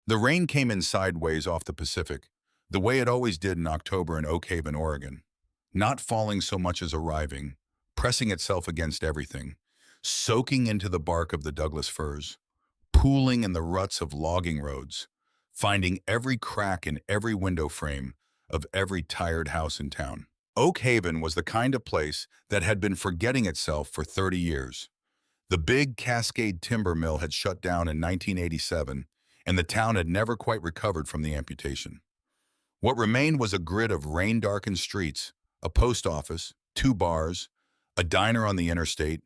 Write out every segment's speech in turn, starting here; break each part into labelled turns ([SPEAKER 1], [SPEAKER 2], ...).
[SPEAKER 1] The rain came in sideways off the Pacific, the way it always did in October in Oak Haven, Oregon, not falling so much as arriving, pressing itself against everything, soaking into the bark of the Douglas firs, pooling in the ruts of logging roads, finding every crack in every window frame of every tired house in town. Oak Haven was the kind of place that had been forgetting itself for 30 years. The big Cascade timber mill had shut down in 1987, and the town had never quite recovered from the amputation. What remained was a grid of rain-darkened streets, a post office, two bars, a diner on the interstate,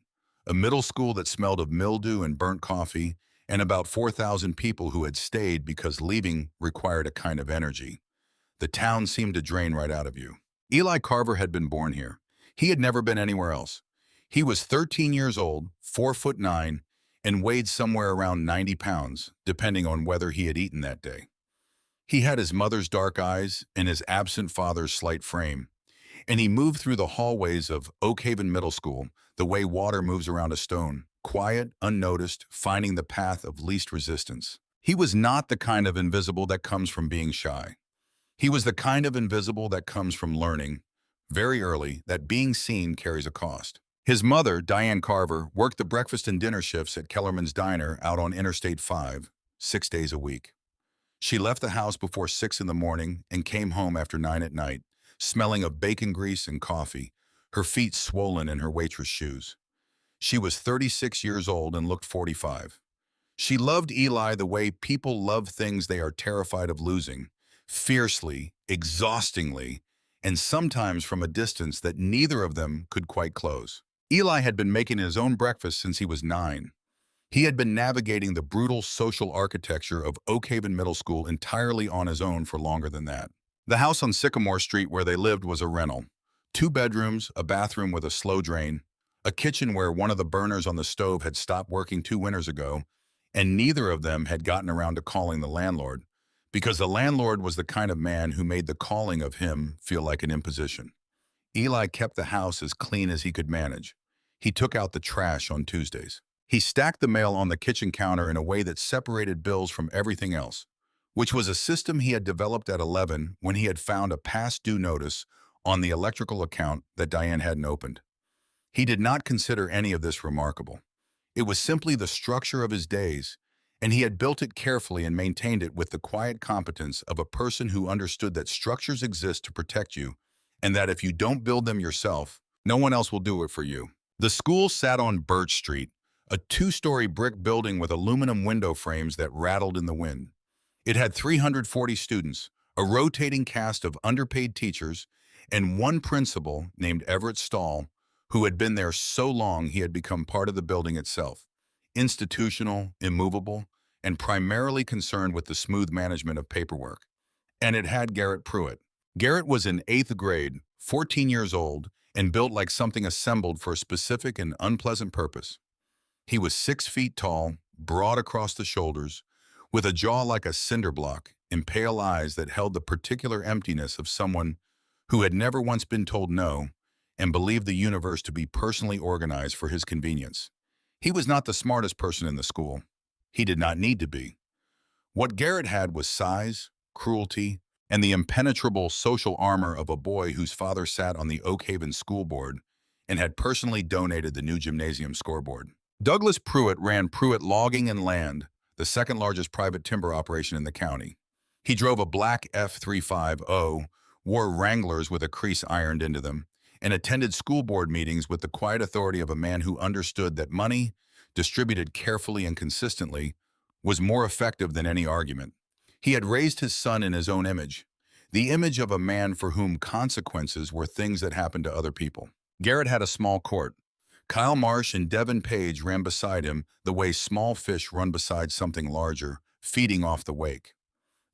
[SPEAKER 1] a middle school that smelled of mildew and burnt coffee, and about 4,000 people who had stayed because leaving required a kind of energy. The town seemed to drain right out of you. Eli Carver had been born here. He had never been anywhere else. He was 13 years old, 4'9", and weighed somewhere around 90 pounds, depending on whether he had eaten that day. He had his mother's dark eyes and his absent father's slight frame, and he moved through the hallways of Oak Haven Middle School the way water moves around a stone, quiet, unnoticed, finding the path of least resistance. He was not the kind of invisible that comes from being shy. He was the kind of invisible that comes from learning, very early, that being seen carries a cost. His mother, Diane Carver, worked the breakfast and dinner shifts at Kellerman's Diner out on Interstate 5, 6 days a week. She left the house before 6 in the morning and came home after 9 at night, smelling of bacon grease and coffee, her feet swollen in her waitress shoes. She was 36 years old and looked 45. She loved Eli the way people love things they are terrified of losing, fiercely, exhaustingly, and sometimes from a distance that neither of them could quite close. Eli had been making his own breakfast since he was 9. He had been navigating the brutal social architecture of Oak Haven Middle School entirely on his own for longer than that. The house on Sycamore Street where they lived was a rental. 2 bedrooms, a bathroom with a slow drain, a kitchen where one of the burners on the stove had stopped working 2 winters ago, and neither of them had gotten around to calling the landlord, because the landlord was the kind of man who made the calling of him feel like an imposition. Eli kept the house as clean as he could manage. He took out the trash on Tuesdays. He stacked the mail on the kitchen counter in a way that separated bills from everything else, which was a system he had developed at 11 when he had found a past due notice on the electrical account that Diane hadn't opened. He did not consider any of this remarkable. It was simply the structure of his days, and he had built it carefully and maintained it with the quiet competence of a person who understood that structures exist to protect you, and that if you don't build them yourself, no one else will do it for you. The school sat on Birch Street, a 2-story brick building with aluminum window frames that rattled in the wind. It had 340 students, a rotating cast of underpaid teachers, and one principal named Everett Stahl, who had been there so long he had become part of the building itself, institutional, immovable, and primarily concerned with the smooth management of paperwork. And it had Garrett Pruitt. Garrett was in 8th grade, 14 years old, and built like something assembled for a specific and unpleasant purpose. He was 6 feet tall, broad across the shoulders, with a jaw like a cinder block, and pale eyes that held the particular emptiness of someone who had never once been told no and believed the universe to be personally organized for his convenience. He was not the smartest person in the school. He did not need to be. What Garrett had was size, cruelty, and the impenetrable social armor of a boy whose father sat on the Oak Haven school board and had personally donated the new gymnasium scoreboard. Douglas Pruitt ran Pruitt Logging and Land, the second largest private timber operation in the county. He drove a black F350, wore Wranglers with a crease ironed into them, and attended school board meetings with the quiet authority of a man who understood that money, distributed carefully and consistently, was more effective than any argument. He had raised his son in his own image, the image of a man for whom consequences were things that happened to other people. Garrett had a small court. Kyle Marsh and Devin Page ran beside him the way small fish run beside something larger, feeding off the wake.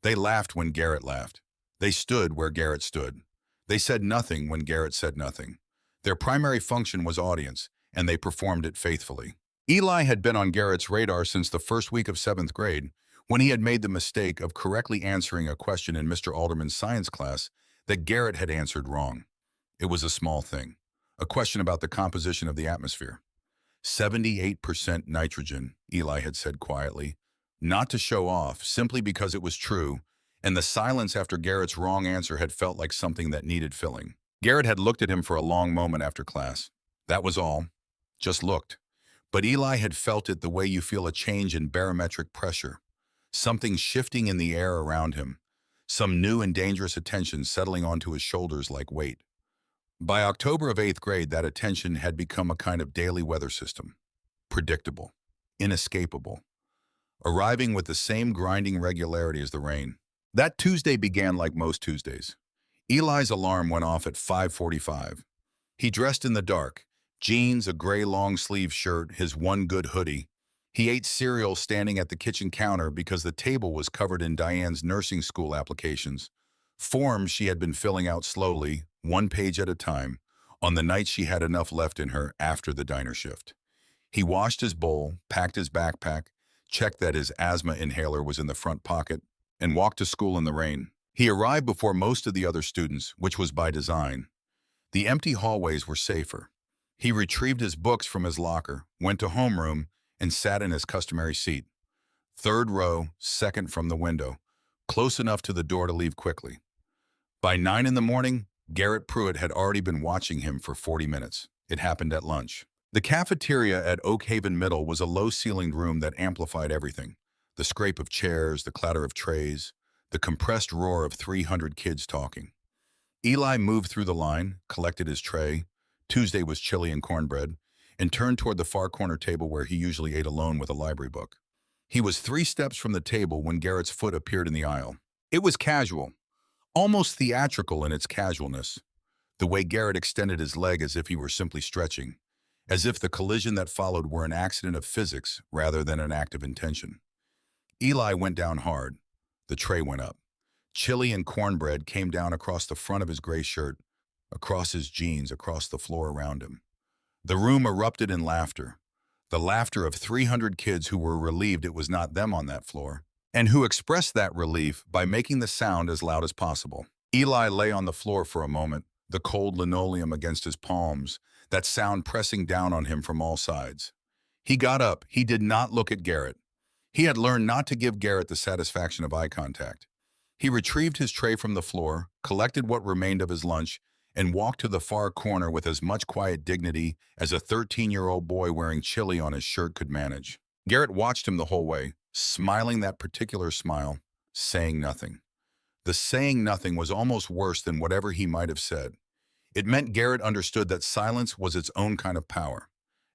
[SPEAKER 1] They laughed when Garrett laughed. They stood where Garrett stood. They said nothing when Garrett said nothing. Their primary function was audience, and they performed it faithfully. Eli had been on Garrett's radar since the first week of 7th grade, when he had made the mistake of correctly answering a question in Mr. Alderman's science class that Garrett had answered wrong. It was a small thing, a question about the composition of the atmosphere. 78% nitrogen, Eli had said quietly, Not to show off, simply because it was true, and the silence after Garrett's wrong answer had felt like something that needed filling. Garrett had looked at him for a long moment after class. That was all. Just looked. But Eli had felt it the way you feel a change in barometric pressure. Something shifting in the air around him. Some new and dangerous attention settling onto his shoulders like weight. By October of 8th grade, that attention had become a kind of daily weather system. Predictable. Inescapable. Arriving with the same grinding regularity as the rain. That Tuesday began like most Tuesdays. Eli's alarm went off at 5:45. He dressed in the dark, jeans, a gray long-sleeve shirt, his one good hoodie. He ate cereal standing at the kitchen counter because the table was covered in Diane's nursing school applications, forms she had been filling out slowly, one page at a time, on the nights she had enough left in her after the diner shift. He washed his bowl, packed his backpack, checked that his asthma inhaler was in the front pocket, and walked to school in the rain. He arrived before most of the other students, which was by design. The empty hallways were safer. He retrieved his books from his locker, went to homeroom, and sat in his customary seat. Third row, second from the window, close enough to the door to leave quickly. By 9 in the morning, Garrett Pruitt had already been watching him for 40 minutes. It happened at lunch. The cafeteria at Oak Haven Middle was a low-ceilinged room that amplified everything. The scrape of chairs, the clatter of trays, the compressed roar of 300 kids talking. Eli moved through the line, collected his tray. Tuesday was chili and cornbread, and turned toward the far corner table where he usually ate alone with a library book. He was 3 steps from the table when Garrett's foot appeared in the aisle. It was casual, almost theatrical in its casualness, the way Garrett extended his leg as if he were simply stretching, as if the collision that followed were an accident of physics rather than an act of intention. Eli went down hard. The tray went up. Chili and cornbread came down across the front of his gray shirt, across his jeans, across the floor around him. The room erupted in laughter, the laughter of 300 kids who were relieved it was not them on that floor, and who expressed that relief by making the sound as loud as possible. Eli lay on the floor for a moment, the cold linoleum against his palms, that sound pressing down on him from all sides. He got up. He did not look at Garrett. He had learned not to give Garrett the satisfaction of eye contact. He retrieved his tray from the floor, collected what remained of his lunch, and walked to the far corner with as much quiet dignity as a 13-year-old boy wearing chili on his shirt could manage. Garrett watched him the whole way, smiling that particular smile, saying nothing. The saying nothing was almost worse than whatever he might have said. It meant Garrett understood that silence was its own kind of power.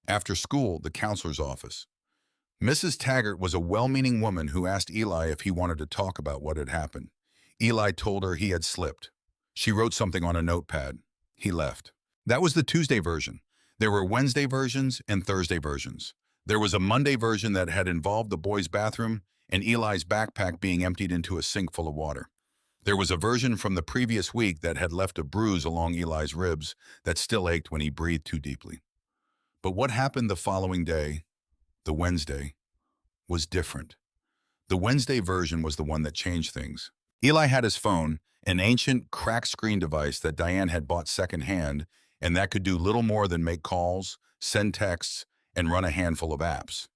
[SPEAKER 1] After school, the counselor's office. Mrs. Taggart was a well-meaning woman who asked Eli if he wanted to talk about what had happened. Eli told her he had slipped. She wrote something on a notepad. He left. That was the Tuesday version. There were Wednesday versions and Thursday versions. There was a Monday version that had involved the boys' bathroom and Eli's backpack being emptied into a sink full of water. There was a version from the previous week that had left a bruise along Eli's ribs that still ached when he breathed too deeply. But what happened the following day, the Wednesday, was different. The Wednesday version was the one that changed things. Eli had his phone, an ancient, cracked screen device that Diane had bought secondhand, and that could do little more than make calls, send texts, and run a handful of apps.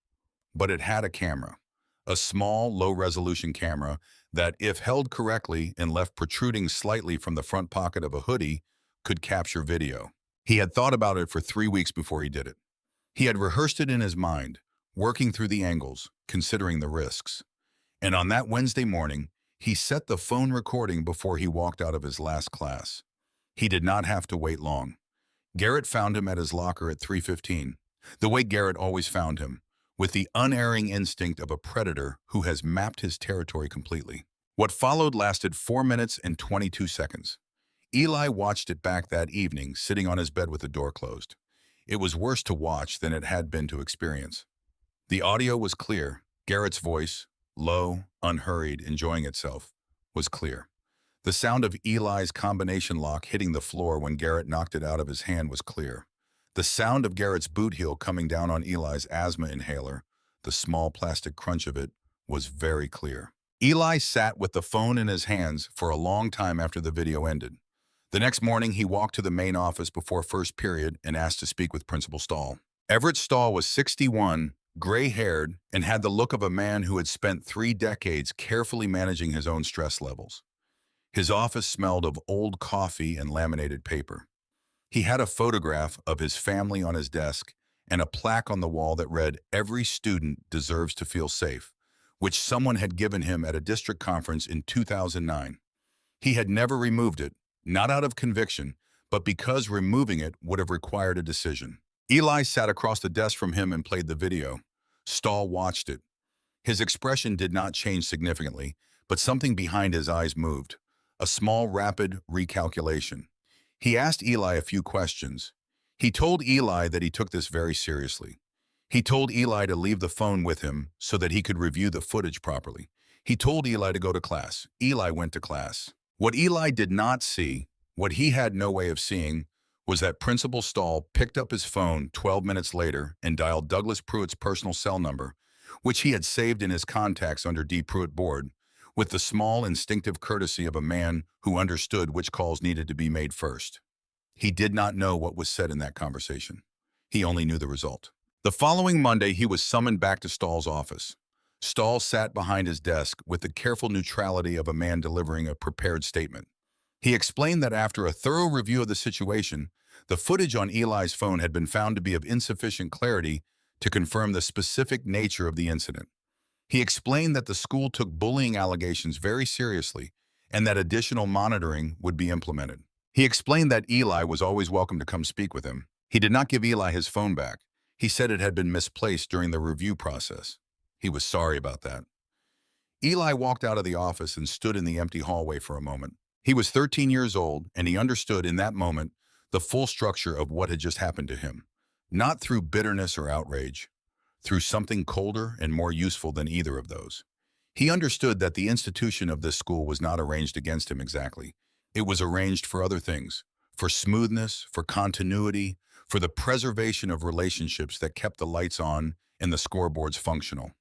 [SPEAKER 1] But it had a camera, a small, low-resolution camera that, if held correctly and left protruding slightly from the front pocket of a hoodie, could capture video. He had thought about it for 3 weeks before he did it. He had rehearsed it in his mind, working through the angles, considering the risks. And on that Wednesday morning, he set the phone recording before he walked out of his last class. He did not have to wait long. Garrett found him at his locker at 3:15, the way Garrett always found him, with the unerring instinct of a predator who has mapped his territory completely. What followed lasted 4 minutes and 22 seconds. Eli watched it back that evening, sitting on his bed with the door closed. It was worse to watch than it had been to experience. The audio was clear. Garrett's voice, low, unhurried, enjoying itself, was clear. The sound of Eli's combination lock hitting the floor when Garrett knocked it out of his hand was clear. The sound of Garrett's boot heel coming down on Eli's asthma inhaler, the small plastic crunch of it, was very clear. Eli sat with the phone in his hands for a long time after the video ended. The next morning, he walked to the main office before first period and asked to speak with Principal Stahl. Everett Stahl was 61, gray-haired, and had the look of a man who had spent 3 decades carefully managing his own stress levels. His office smelled of old coffee and laminated paper. He had a photograph of his family on his desk and a plaque on the wall that read, "Every student deserves to feel safe," which someone had given him at a district conference in 2009. He had never removed it, not out of conviction, but because removing it would have required a decision. Eli sat across the desk from him and played the video. Stahl watched it. His expression did not change significantly, but something behind his eyes moved. A small, rapid recalculation. He asked Eli a few questions. He told Eli that he took this very seriously. He told Eli to leave the phone with him so that he could review the footage properly. He told Eli to go to class. Eli went to class. What Eli did not see, what he had no way of seeing, was that Principal Stahl picked up his phone 12 minutes later and dialed Douglas Pruitt's personal cell number, which he had saved in his contacts under D. Pruitt Board, with the small instinctive courtesy of a man who understood which calls needed to be made first. He did not know what was said in that conversation. He only knew the result. The following Monday, he was summoned back to Stahl's office. Stahl sat behind his desk with the careful neutrality of a man delivering a prepared statement. He explained that after a thorough review of the situation, the footage on Eli's phone had been found to be of insufficient clarity to confirm the specific nature of the incident. He explained that the school took bullying allegations very seriously and that additional monitoring would be implemented. He explained that Eli was always welcome to come speak with him. He did not give Eli his phone back. He said it had been misplaced during the review process. He was sorry about that. Eli walked out of the office and stood in the empty hallway for a moment. He was 13 years old, and he understood in that moment the full structure of what had just happened to him. Not through bitterness or outrage, through something colder and more useful than either of those. He understood that the institution of this school was not arranged against him exactly. It was arranged for other things, for smoothness, for continuity, for the preservation of relationships that kept the lights on and the scoreboards functional.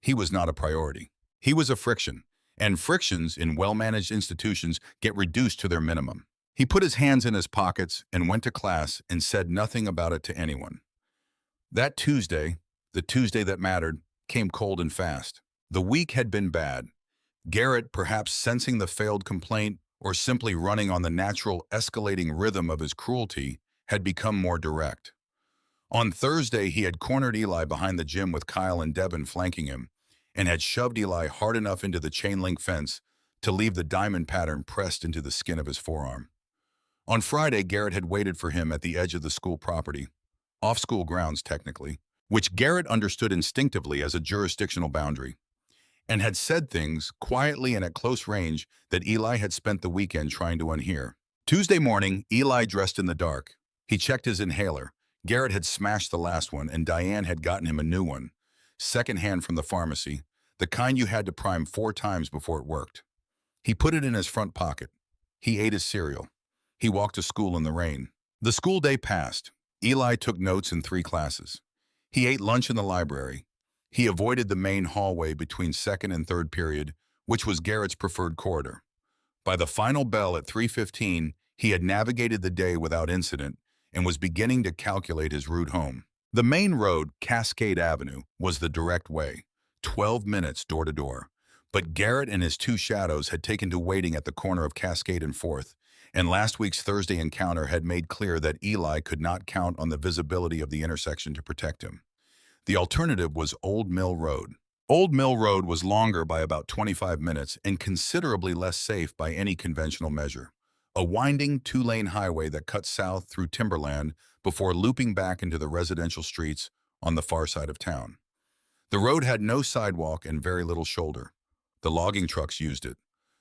[SPEAKER 1] He was not a priority. He was a friction, and frictions in well-managed institutions get reduced to their minimum. He put his hands in his pockets and went to class and said nothing about it to anyone. That Tuesday, the Tuesday that mattered, came cold and fast. The week had been bad. Garrett, perhaps sensing the failed complaint or simply running on the natural escalating rhythm of his cruelty, had become more direct. On Thursday, he had cornered Eli behind the gym with Kyle and Devin flanking him, and had shoved Eli hard enough into the chain-link fence to leave the diamond pattern pressed into the skin of his forearm. On Friday, Garrett had waited for him at the edge of the school property, off school grounds technically, which Garrett understood instinctively as a jurisdictional boundary, and had said things quietly and at close range that Eli had spent the weekend trying to unhear. Tuesday morning, Eli dressed in the dark. He checked his inhaler. Garrett had smashed the last one, and Diane had gotten him a new one, secondhand from the pharmacy, the kind you had to prime 4 times before it worked. He put it in his front pocket. He ate his cereal. He walked to school in the rain. The school day passed. Eli took notes in 3 classes. He ate lunch in the library. He avoided the main hallway between second and third period, which was Garrett's preferred corridor. By the final bell at 3:15, he had navigated the day without incident and was beginning to calculate his route home. The main road, Cascade Avenue, was the direct way, 12 minutes door to door. But Garrett and his 2 shadows had taken to waiting at the corner of Cascade and 4th, and last week's Thursday encounter had made clear that Eli could not count on the visibility of the intersection to protect him. The alternative was Old Mill Road. Old Mill Road was longer by about 25 minutes and considerably less safe by any conventional measure. A winding 2-lane highway that cut south through timberland before looping back into the residential streets on the far side of town. The road had no sidewalk and very little shoulder. The logging trucks used it.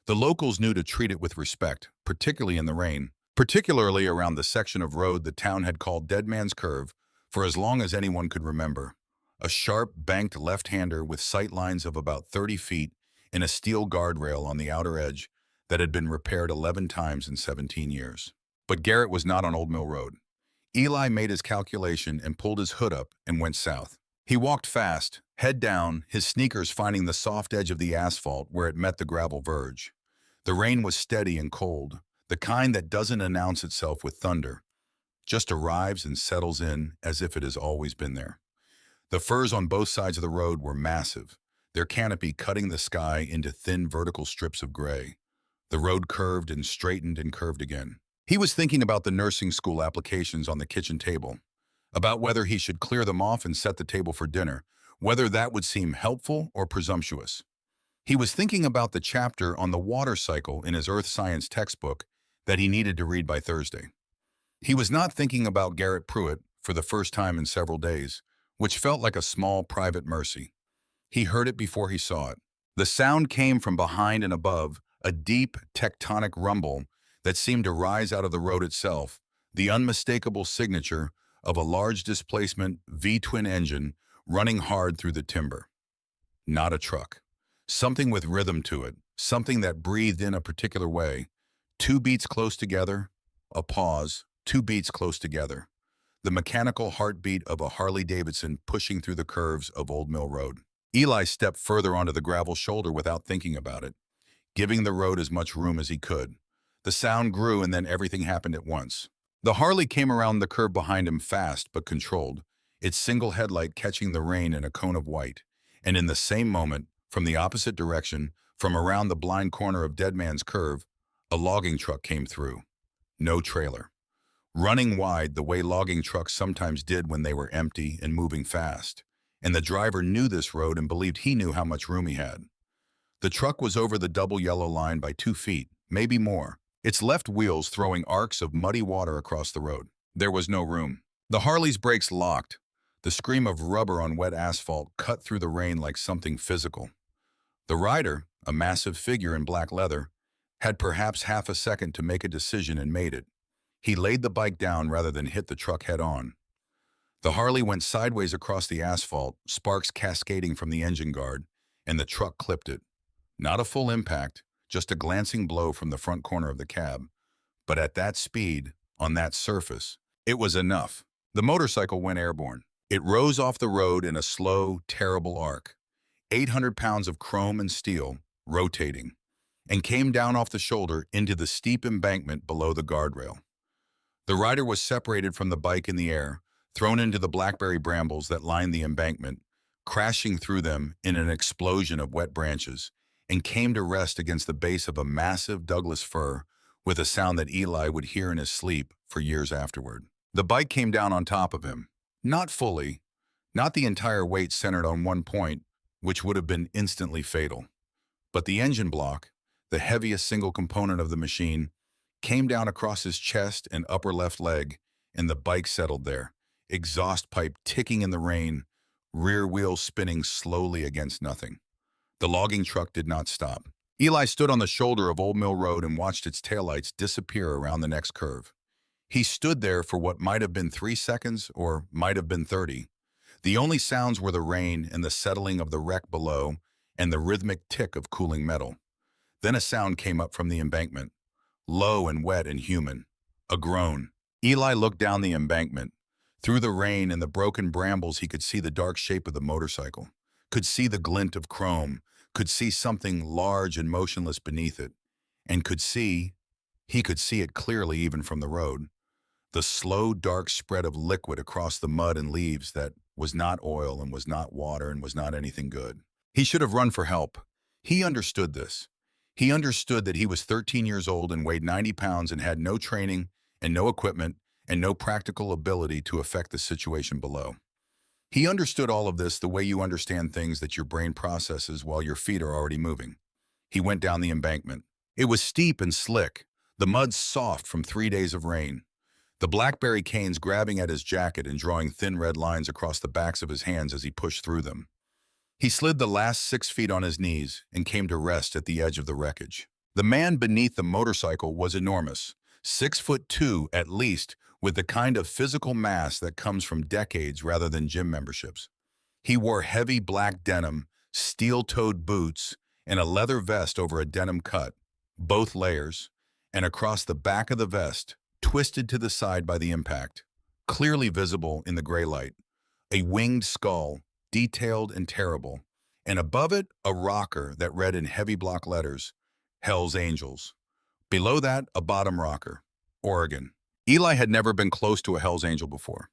[SPEAKER 1] The locals knew to treat it with respect, particularly in the rain, particularly around the section of road the town had called Dead Man's Curve for as long as anyone could remember. A sharp, banked left-hander with sight lines of about 30 feet and a steel guardrail on the outer edge that had been repaired 11 times in 17 years. But Garrett was not on Old Mill Road. Eli made his calculation and pulled his hood up and went south. He walked fast, head down, his sneakers finding the soft edge of the asphalt where it met the gravel verge. The rain was steady and cold, the kind that doesn't announce itself with thunder, just arrives and settles in as if it has always been there. The firs on both sides of the road were massive, their canopy cutting the sky into thin vertical strips of gray. The road curved and straightened and curved again. He was thinking about the nursing school applications on the kitchen table, about whether he should clear them off and set the table for dinner, whether that would seem helpful or presumptuous. He was thinking about the chapter on the water cycle in his earth science textbook that he needed to read by Thursday. He was not thinking about Garrett Pruitt for the first time in several days, which felt like a small private mercy. He heard it before he saw it. The sound came from behind and above, a deep tectonic rumble that seemed to rise out of the road itself, the unmistakable signature of a large displacement V-twin engine running hard through the timber. Not a truck. Something with rhythm to it, something that breathed in a particular way. Two beats close together, a pause, two beats close together. The mechanical heartbeat of a Harley-Davidson pushing through the curves of Old Mill Road. Eli stepped further onto the gravel shoulder without thinking about it, giving the road as much room as he could. The sound grew and then everything happened at once. The Harley came around the curve behind him fast but controlled, its single headlight catching the rain in a cone of white. And in the same moment, from the opposite direction, from around the blind corner of Dead Man's Curve, a logging truck came through. No trailer. Running wide the way logging trucks sometimes did when they were empty and moving fast. And the driver knew this road and believed he knew how much room he had. The truck was over the double yellow line by 2 feet, maybe more, its left wheels throwing arcs of muddy water across the road. There was no room. The Harley's brakes locked. The scream of rubber on wet asphalt cut through the rain like something physical. The rider, a massive figure in black leather, had perhaps half a second to make a decision and made it. He laid the bike down rather than hit the truck head-on. The Harley went sideways across the asphalt, sparks cascading from the engine guard, and the truck clipped it. Not a full impact, just a glancing blow from the front corner of the cab. But at that speed, on that surface, it was enough. The motorcycle went airborne. It rose off the road in a slow, terrible arc, 800 pounds of chrome and steel, rotating, and came down off the shoulder into the steep embankment below the guardrail. The rider was separated from the bike in the air, thrown into the blackberry brambles that lined the embankment, crashing through them in an explosion of wet branches, and came to rest against the base of a massive Douglas fir with a sound that Eli would hear in his sleep for years afterward. The bike came down on top of him. Not fully, not the entire weight centered on one point, which would have been instantly fatal. But the engine block, the heaviest single component of the machine, came down across his chest and upper left leg, and the bike settled there, exhaust pipe ticking in the rain, rear wheels spinning slowly against nothing. The logging truck did not stop. Eli stood on the shoulder of Old Mill Road and watched its taillights disappear around the next curve. He stood there for what might have been 3 seconds or might have been 30. The only sounds were the rain and the settling of the wreck below and the rhythmic tick of cooling metal. Then a sound came up from the embankment, low and wet and human. A groan. Eli looked down the embankment. Through the rain and the broken brambles he could see the dark shape of the motorcycle, could see the glint of chrome, could see something large and motionless beneath it, and he could see it clearly even from the road. The slow, dark spread of liquid across the mud and leaves that was not oil and was not water and was not anything good. He should have run for help. He understood this. He understood that he was 13 years old and weighed 90 pounds and had no training and no equipment and no practical ability to affect the situation below. He understood all of this the way you understand things that your brain processes while your feet are already moving. He went down the embankment. It was steep and slick, the mud soft from 3 days of rain. The blackberry canes grabbing at his jacket and drawing thin red lines across the backs of his hands as he pushed through them. He slid the last 6 feet on his knees and came to rest at the edge of the wreckage. The man beneath the motorcycle was enormous, 6'2" at least, with the kind of physical mass that comes from decades rather than gym memberships. He wore heavy black denim, steel-toed boots, and a leather vest over a denim cut, both layers, and across the back of the vest, twisted to the side by the impact, clearly visible in the gray light, a winged skull, detailed and terrible, and above it a rocker that read in heavy block letters, Hell's Angels. Below that, a bottom rocker, Oregon. Eli had never been close to a Hell's Angel before.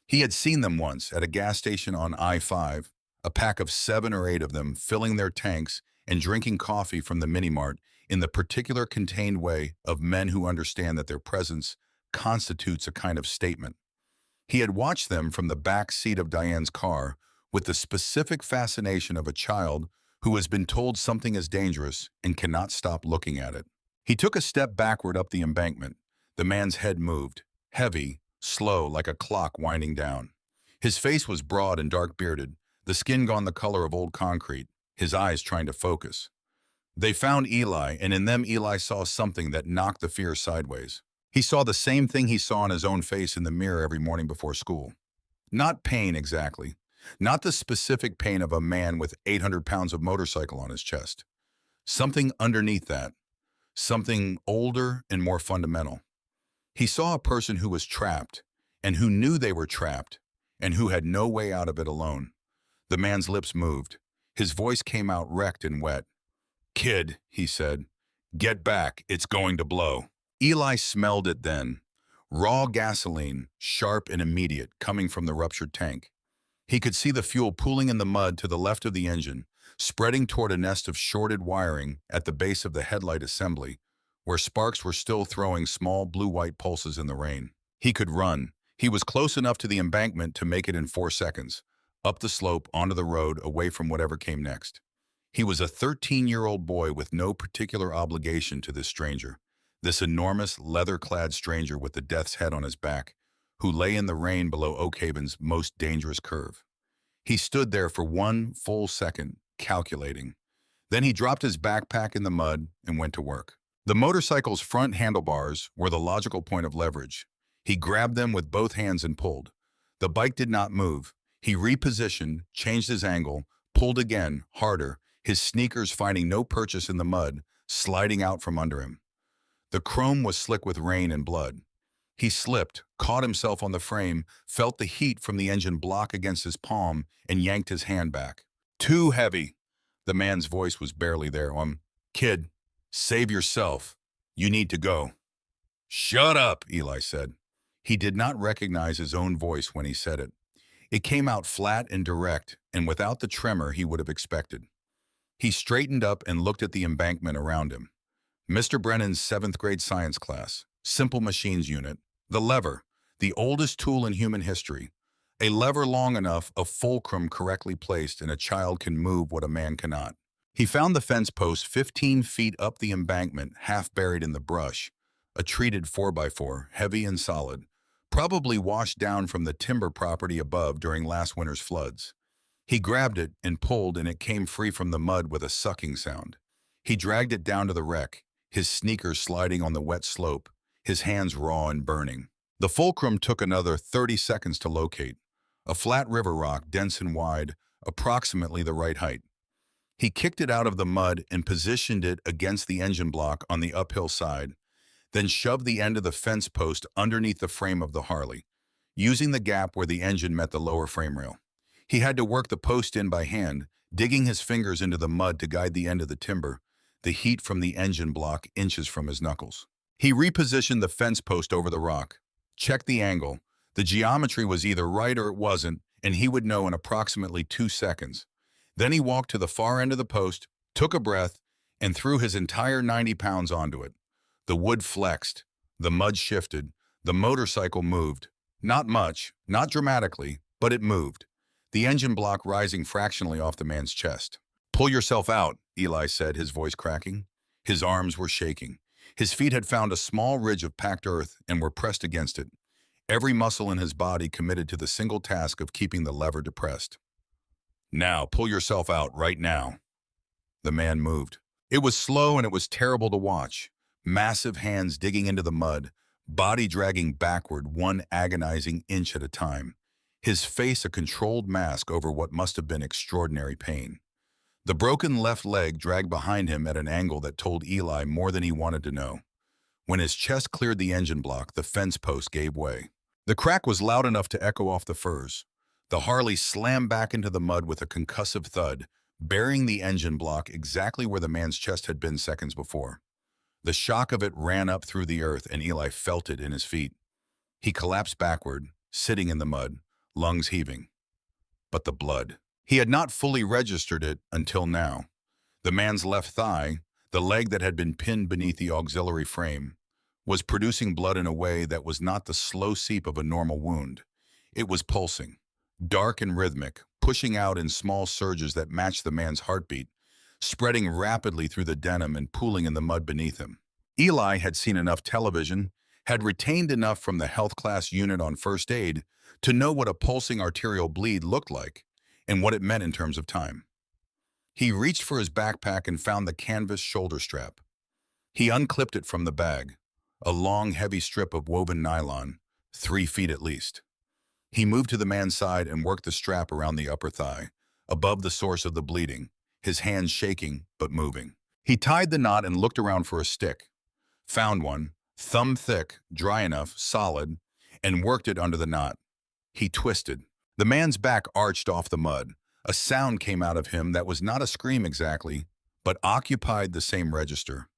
[SPEAKER 1] He had seen them once at a gas station on I-5, a pack of 7 or 8 of them filling their tanks and drinking coffee from the mini-mart in the particular contained way of men who understand that their presence constitutes a kind of statement. He had watched them from the back seat of Diane's car with the specific fascination of a child who has been told something is dangerous and cannot stop looking at it. He took a step backward up the embankment. The man's head moved, heavy, slow, like a clock winding down. His face was broad and dark-bearded, the skin gone the color of old concrete, his eyes trying to focus. They found Eli, and in them Eli saw something that knocked the fear sideways. He saw the same thing he saw in his own face in the mirror every morning before school. Not pain exactly. Not the specific pain of a man with 800 pounds of motorcycle on his chest. Something underneath that. Something older and more fundamental. He saw a person who was trapped, and who knew they were trapped, and who had no way out of it alone. The man's lips moved. His voice came out wrecked and wet. "Kid," he said, "get back, it's going to blow." Eli smelled it then. Raw gasoline, sharp and immediate, coming from the ruptured tank. He could see the fuel pooling in the mud to the left of the engine, spreading toward a nest of shorted wiring at the base of the headlight assembly, where sparks were still throwing small blue-white pulses in the rain. He could run. He was close enough to the embankment to make it in 4 seconds, up the slope, onto the road, away from whatever came next. He was a 13-year-old boy with no particular obligation to this stranger, this enormous, leather-clad stranger with the death's head on his back, who lay in the rain below Oak Haven's most dangerous curve. He stood there for 1 full second, calculating. Then he dropped his backpack in the mud and went to work. The motorcycle's front handlebars were the logical point of leverage. He grabbed them with both hands and pulled. The bike did not move. He repositioned, changed his angle, pulled again, harder, his sneakers finding no purchase in the mud, sliding out from under him. The chrome was slick with rain and blood. He slipped, caught himself on the frame, felt the heat from the engine block against his palm, and yanked his hand back. "Too heavy." The man's voice was barely there. "Kid, save yourself. You need to go." "Shut up," Eli said. He did not recognize his own voice when he said it. It came out flat and direct, and without the tremor he would have expected. He straightened up and looked at the embankment around him. Mr. Brennan's 7th grade science class, simple machines unit, the lever, the oldest tool in human history. A lever long enough, a fulcrum correctly placed, and a child can move what a man cannot. He found the fence post 15 feet up the embankment, half buried in the brush, a treated 4x4, heavy and solid, probably washed down from the timber property above during last winter's floods. He grabbed it and pulled, and it came free from the mud with a sucking sound. He dragged it down to the wreck, his sneakers sliding on the wet slope, his hands raw and burning. The fulcrum took another 30 seconds to locate, a flat river rock, dense and wide, approximately the right height. He kicked it out of the mud and positioned it against the engine block on the uphill side, then shoved the end of the fence post underneath the frame of the Harley, using the gap where the engine met the lower frame rail. He had to work the post in by hand, digging his fingers into the mud to guide the end of the timber, the heat from the engine block inches from his knuckles. He repositioned the fence post over the rock, checked the angle. The geometry was either right or it wasn't, and he would know in approximately 2 seconds. Then he walked to the far end of the post, took a breath, and threw his entire 90 pounds onto it. The wood flexed, the mud shifted, the motorcycle moved. Not much, not dramatically, but it moved, the engine block rising fractionally off the man's chest. "Pull yourself out," Eli said, his voice cracking. His arms were shaking. His feet had found a small ridge of packed earth and were pressed against it, every muscle in his body committed to the single task of keeping the lever depressed. "Now, pull yourself out, right now." The man moved. It was slow and it was terrible to watch. Massive hands digging into the mud, body dragging backward 1 agonizing inch at a time. His face a controlled mask over what must have been extraordinary pain. The broken left leg dragged behind him at an angle that told Eli more than he wanted to know. When his chest cleared the engine block, the fence post gave way. The crack was loud enough to echo off the firs. The Harley slammed back into the mud with a concussive thud, burying the engine block exactly where the man's chest had been seconds before. The shock of it ran up through the earth, and Eli felt it in his feet. He collapsed backward, sitting in the mud, lungs heaving. But the blood. He had not fully registered it until now. The man's left thigh, the leg that had been pinned beneath the auxiliary frame, was producing blood in a way that was not the slow seep of a normal wound. It was pulsing, dark and rhythmic, pushing out in small surges that matched the man's heartbeat, spreading rapidly through the denim and pooling in the mud beneath him. Eli had seen enough television, had retained enough from the health class unit on first aid to know what a pulsing arterial bleed looked like and what it meant in terms of time. He reached for his backpack and found the canvas shoulder strap. He unclipped it from the bag, a long, heavy strip of woven nylon, 3 feet at least. He moved to the man's side and worked the strap around the upper thigh, above the source of the bleeding, his hands shaking but moving. He tied the knot and looked around for a stick, found one, thumb thick, dry enough, solid, and worked it under the knot. He twisted. The man's back arched off the mud. A sound came out of him that was not a scream exactly, but occupied the same register.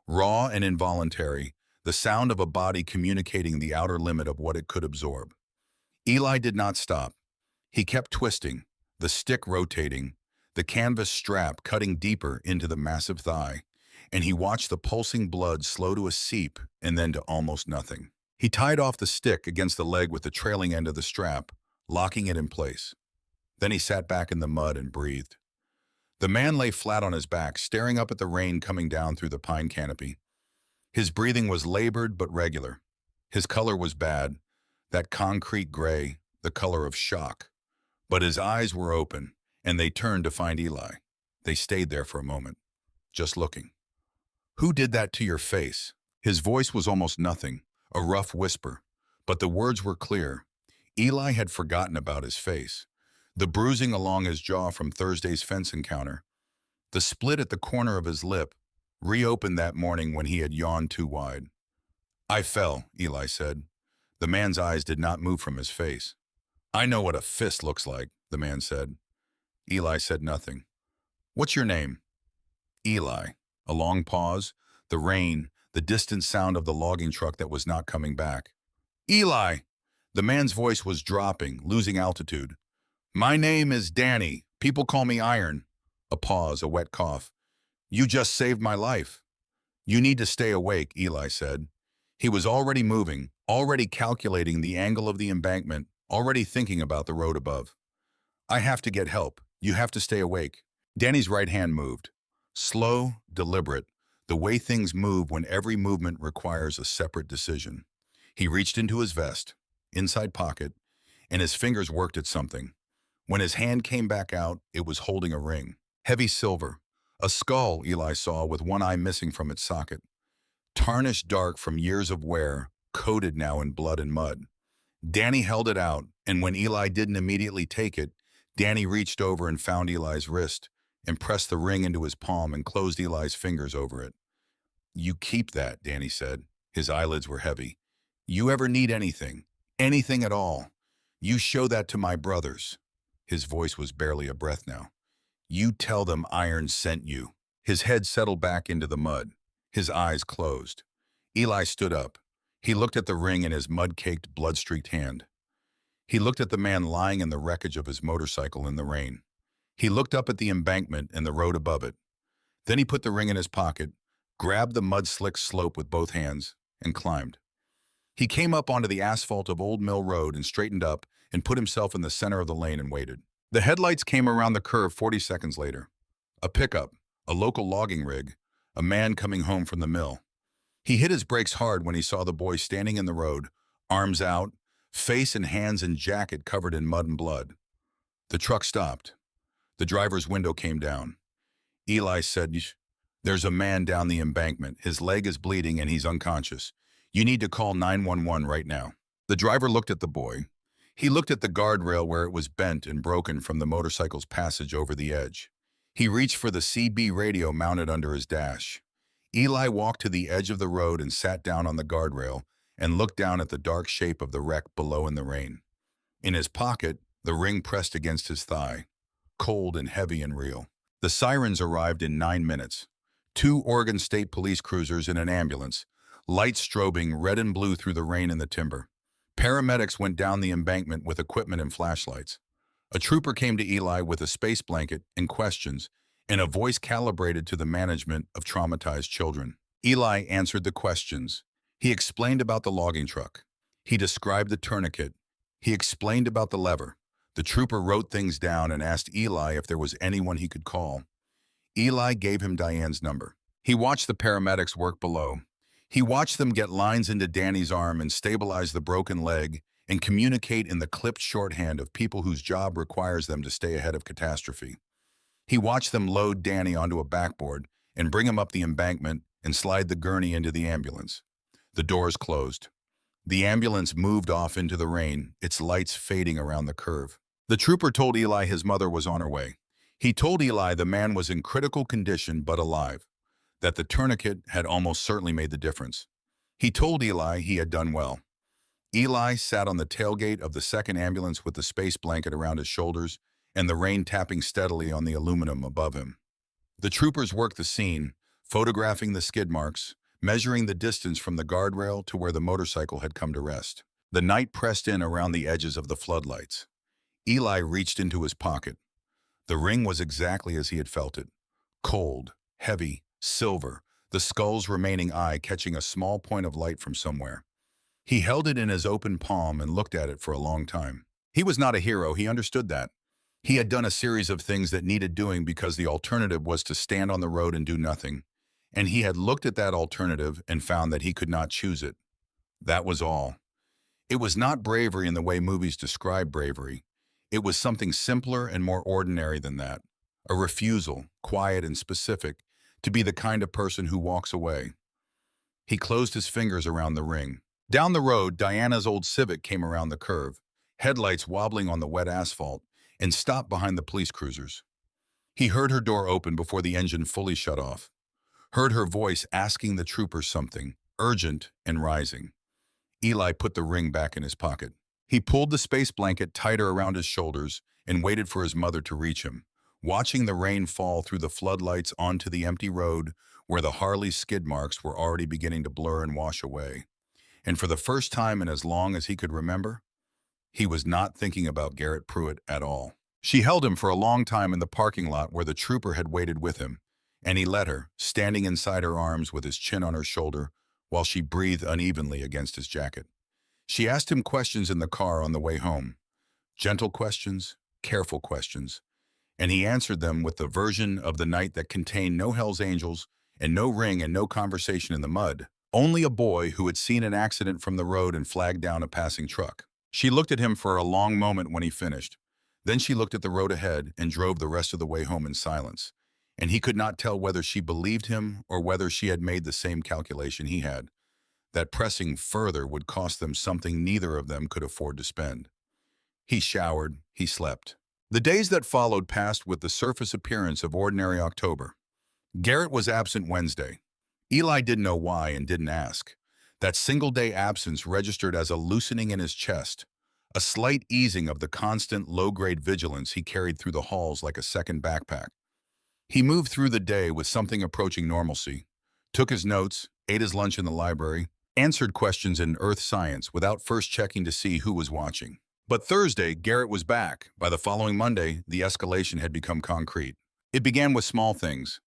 [SPEAKER 1] Raw and involuntary, the sound of a body communicating the outer limit of what it could absorb. Eli did not stop. He kept twisting, the stick rotating, the canvas strap cutting deeper into the massive thigh, and he watched the pulsing blood slow to a seep and then to almost nothing. He tied off the stick against the leg with the trailing end of the strap, locking it in place. Then he sat back in the mud and breathed. The man lay flat on his back, staring up at the rain coming down through the pine canopy. His breathing was labored but regular. His color was bad, that concrete gray, the color of shock. But his eyes were open, and they turned to find Eli. They stayed there for a moment, just looking. "Who did that to your face?" His voice was almost nothing, a rough whisper, but the words were clear. Eli had forgotten about his face. The bruising along his jaw from Thursday's fence encounter, the split at the corner of his lip, reopened that morning when he had yawned too wide. "I fell," Eli said. The man's eyes did not move from his face. "I know what a fist looks like," the man said. Eli said nothing. "What's your name?" Eli. A long pause, the rain, the distant sound of the logging truck that was not coming back. "Eli!" The man's voice was dropping, losing altitude. "My name is Danny. People call me Iron." A pause, a wet cough. "You just saved my life." "You need to stay awake," Eli said. He was already moving, already calculating the angle of the embankment, already thinking about the road above. "I have to get help. You have to stay awake." Danny's right hand moved. Slow, deliberate, the way things move when every movement requires a separate decision. He reached into his vest, inside pocket, and his fingers worked at something. When his hand came back out, it was holding a ring. Heavy silver. A skull, Eli saw, with one eye missing from its socket. Tarnished dark from years of wear, coated now in blood and mud. Danny held it out, and when Eli didn't immediately take it, Danny reached over and found Eli's wrist, and pressed the ring into his palm and closed Eli's fingers over it. "You keep that," Danny said. His eyelids were heavy. "You ever need anything, anything at all, you show that to my brothers." His voice was barely a breath now. "You tell them Iron sent you." His head settled back into the mud. His eyes closed. Eli stood up. He looked at the ring in his mud-caked, blood-streaked hand. He looked at the man lying in the wreckage of his motorcycle in the rain. He looked up at the embankment and the road above it. Then he put the ring in his pocket, grabbed the mud-slick slope with both hands, and climbed. He came up onto the asphalt of Old Mill Road and straightened up and put himself in the center of the lane and waited. The headlights came around the curve 40 seconds later. A pickup, a local logging rig, a man coming home from the mill. He hit his brakes hard when he saw the boy standing in the road, arms out, face and hands and jacket covered in mud and blood. The truck stopped. The driver's window came down. Eli said, "There's a man down the embankment. His leg is bleeding and he's unconscious. You need to call 911 right now." The driver looked at the boy. He looked at the guardrail where it was bent and broken from the motorcycle's passage over the edge. He reached for the CB radio mounted under his dash. Eli walked to the edge of the road and sat down on the guardrail and looked down at the dark shape of the wreck below in the rain. In his pocket, the ring pressed against his thigh, cold and heavy and real. The sirens arrived in 9 minutes. 2 Oregon State Police cruisers and an ambulance, lights strobing red and blue through the rain and the timber. Paramedics went down the embankment with equipment and flashlights. A trooper came to Eli with a space blanket and questions, and a voice calibrated to the management of traumatized children. Eli answered the questions. He explained about the logging truck. He described the tourniquet. He explained about the lever. The trooper wrote things down and asked Eli if there was anyone he could call. Eli gave him Diane's number. He watched the paramedics work below. He watched them get lines into Danny's arm and stabilize the broken leg and communicate in the clipped shorthand of people whose job requires them to stay ahead of catastrophe. He watched them load Danny onto a backboard and bring him up the embankment and slide the gurney into the ambulance. The doors closed. The ambulance moved off into the rain, its lights fading around the curve. The trooper told Eli his mother was on her way. He told Eli the man was in critical condition but alive, that the tourniquet had almost certainly made the difference. He told Eli he had done well. Eli sat on the tailgate of the second ambulance with the space blanket around his shoulders and the rain tapping steadily on the aluminum above him. The troopers worked the scene, photographing the skid marks, measuring the distance from the guardrail to where the motorcycle had come to rest. The night pressed in around the edges of the floodlights. Eli reached into his pocket. The ring was exactly as he had felt it. Cold, heavy, silver, the skull's remaining eye catching a small point of light from somewhere. He held it in his open palm and looked at it for a long time. He was not a hero, he understood that. He had done a series of things that needed doing because the alternative was to stand on the road and do nothing. And he had looked at that alternative and found that he could not choose it. That was all. It was not bravery in the way movies describe bravery. It was something simpler and more ordinary than that. A refusal, quiet and specific, to be the kind of person who walks away. He closed his fingers around the ring. Down the road, Diana's old Civic came around the curve, headlights wobbling on the wet asphalt, and stopped behind the police cruisers. He heard her door open before the engine fully shut off. Heard her voice asking the troopers something, urgent and rising. Eli put the ring back in his pocket. He pulled the space blanket tighter around his shoulders and waited for his mother to reach him, watching the rain fall through the floodlights onto the empty road where the Harley's skid marks were already beginning to blur and wash away. And for the first time in as long as he could remember, he was not thinking about Garrett Pruitt at all. She held him for a long time in the parking lot where the trooper had waited with him, and he let her, standing inside her arms with his chin on her shoulder, while she breathed unevenly against his jacket. She asked him questions in the car on the way home. Gentle questions, careful questions, and he answered them with the version of the night that contained no Hell's Angels and no ring and no conversation in the mud. Only a boy who had seen an accident from the road and flagged down a passing truck. She looked at him for a long moment when he finished. Then she looked at the road ahead and drove the rest of the way home in silence. And he could not tell whether she believed him or whether she had made the same calculation he had, that pressing further would cost them something neither of them could afford to spend. He showered, he slept. The days that followed passed with the surface appearance of ordinary October. Garrett was absent Wednesday. Eli didn't know why and didn't ask. That single-day absence registered as a loosening in his chest, a slight easing of the constant low-grade vigilance he carried through the halls like a second backpack. He moved through the day with something approaching normalcy, took his notes, ate his lunch in the library, answered questions in earth science without first checking to see who was watching. But Thursday, Garrett was back. By the following Monday, the escalation had become concrete. It began with small things.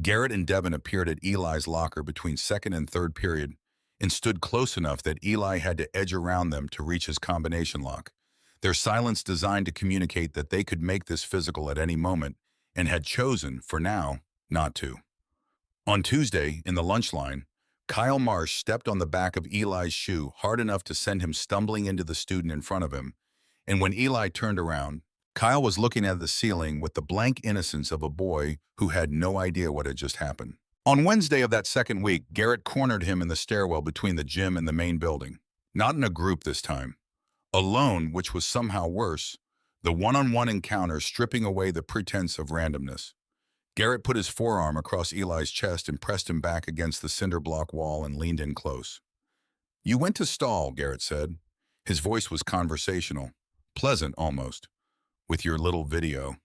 [SPEAKER 1] Garrett and Devin appeared at Eli's locker between second and third period and stood close enough that Eli had to edge around them to reach his combination lock, their silence designed to communicate that they could make this physical at any moment and had chosen, for now, not to. On Tuesday, in the lunch line, Kyle Marsh stepped on the back of Eli's shoe hard enough to send him stumbling into the student in front of him, and when Eli turned around, Kyle was looking at the ceiling with the blank innocence of a boy who had no idea what had just happened. On Wednesday of that second week, Garrett cornered him in the stairwell between the gym and the main building. Not in a group this time. Alone, which was somehow worse, the one-on-one encounter stripping away the pretense of randomness. Garrett put his forearm across Eli's chest and pressed him back against the cinder block wall and leaned in close. "You went to stall," Garrett said. His voice was conversational, pleasant almost. "With your little video."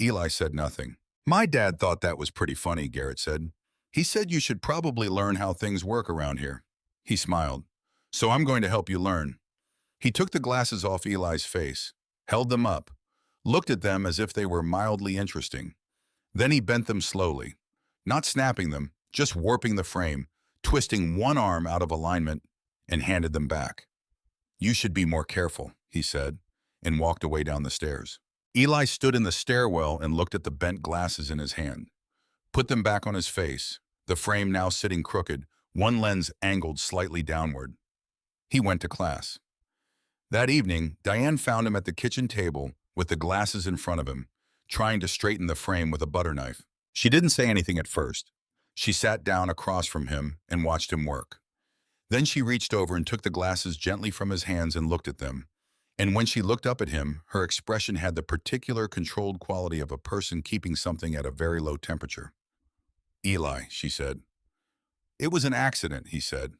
[SPEAKER 1] Eli said nothing. "My dad thought that was pretty funny," Garrett said. "He said you should probably learn how things work around here." He smiled. "So I'm going to help you learn." He took the glasses off Eli's face, held them up, looked at them as if they were mildly interesting. Then he bent them slowly, not snapping them, just warping the frame, twisting one arm out of alignment, and handed them back. "You should be more careful," he said, and walked away down the stairs. Eli stood in the stairwell and looked at the bent glasses in his hand, put them back on his face, the frame now sitting crooked, one lens angled slightly downward. He went to class. That evening, Diane found him at the kitchen table with the glasses in front of him, trying to straighten the frame with a butter knife. She didn't say anything at first. She sat down across from him and watched him work. Then she reached over and took the glasses gently from his hands and looked at them. And when she looked up at him, her expression had the particular controlled quality of a person keeping something at a very low temperature. "Eli," she said. "It was an accident," he said.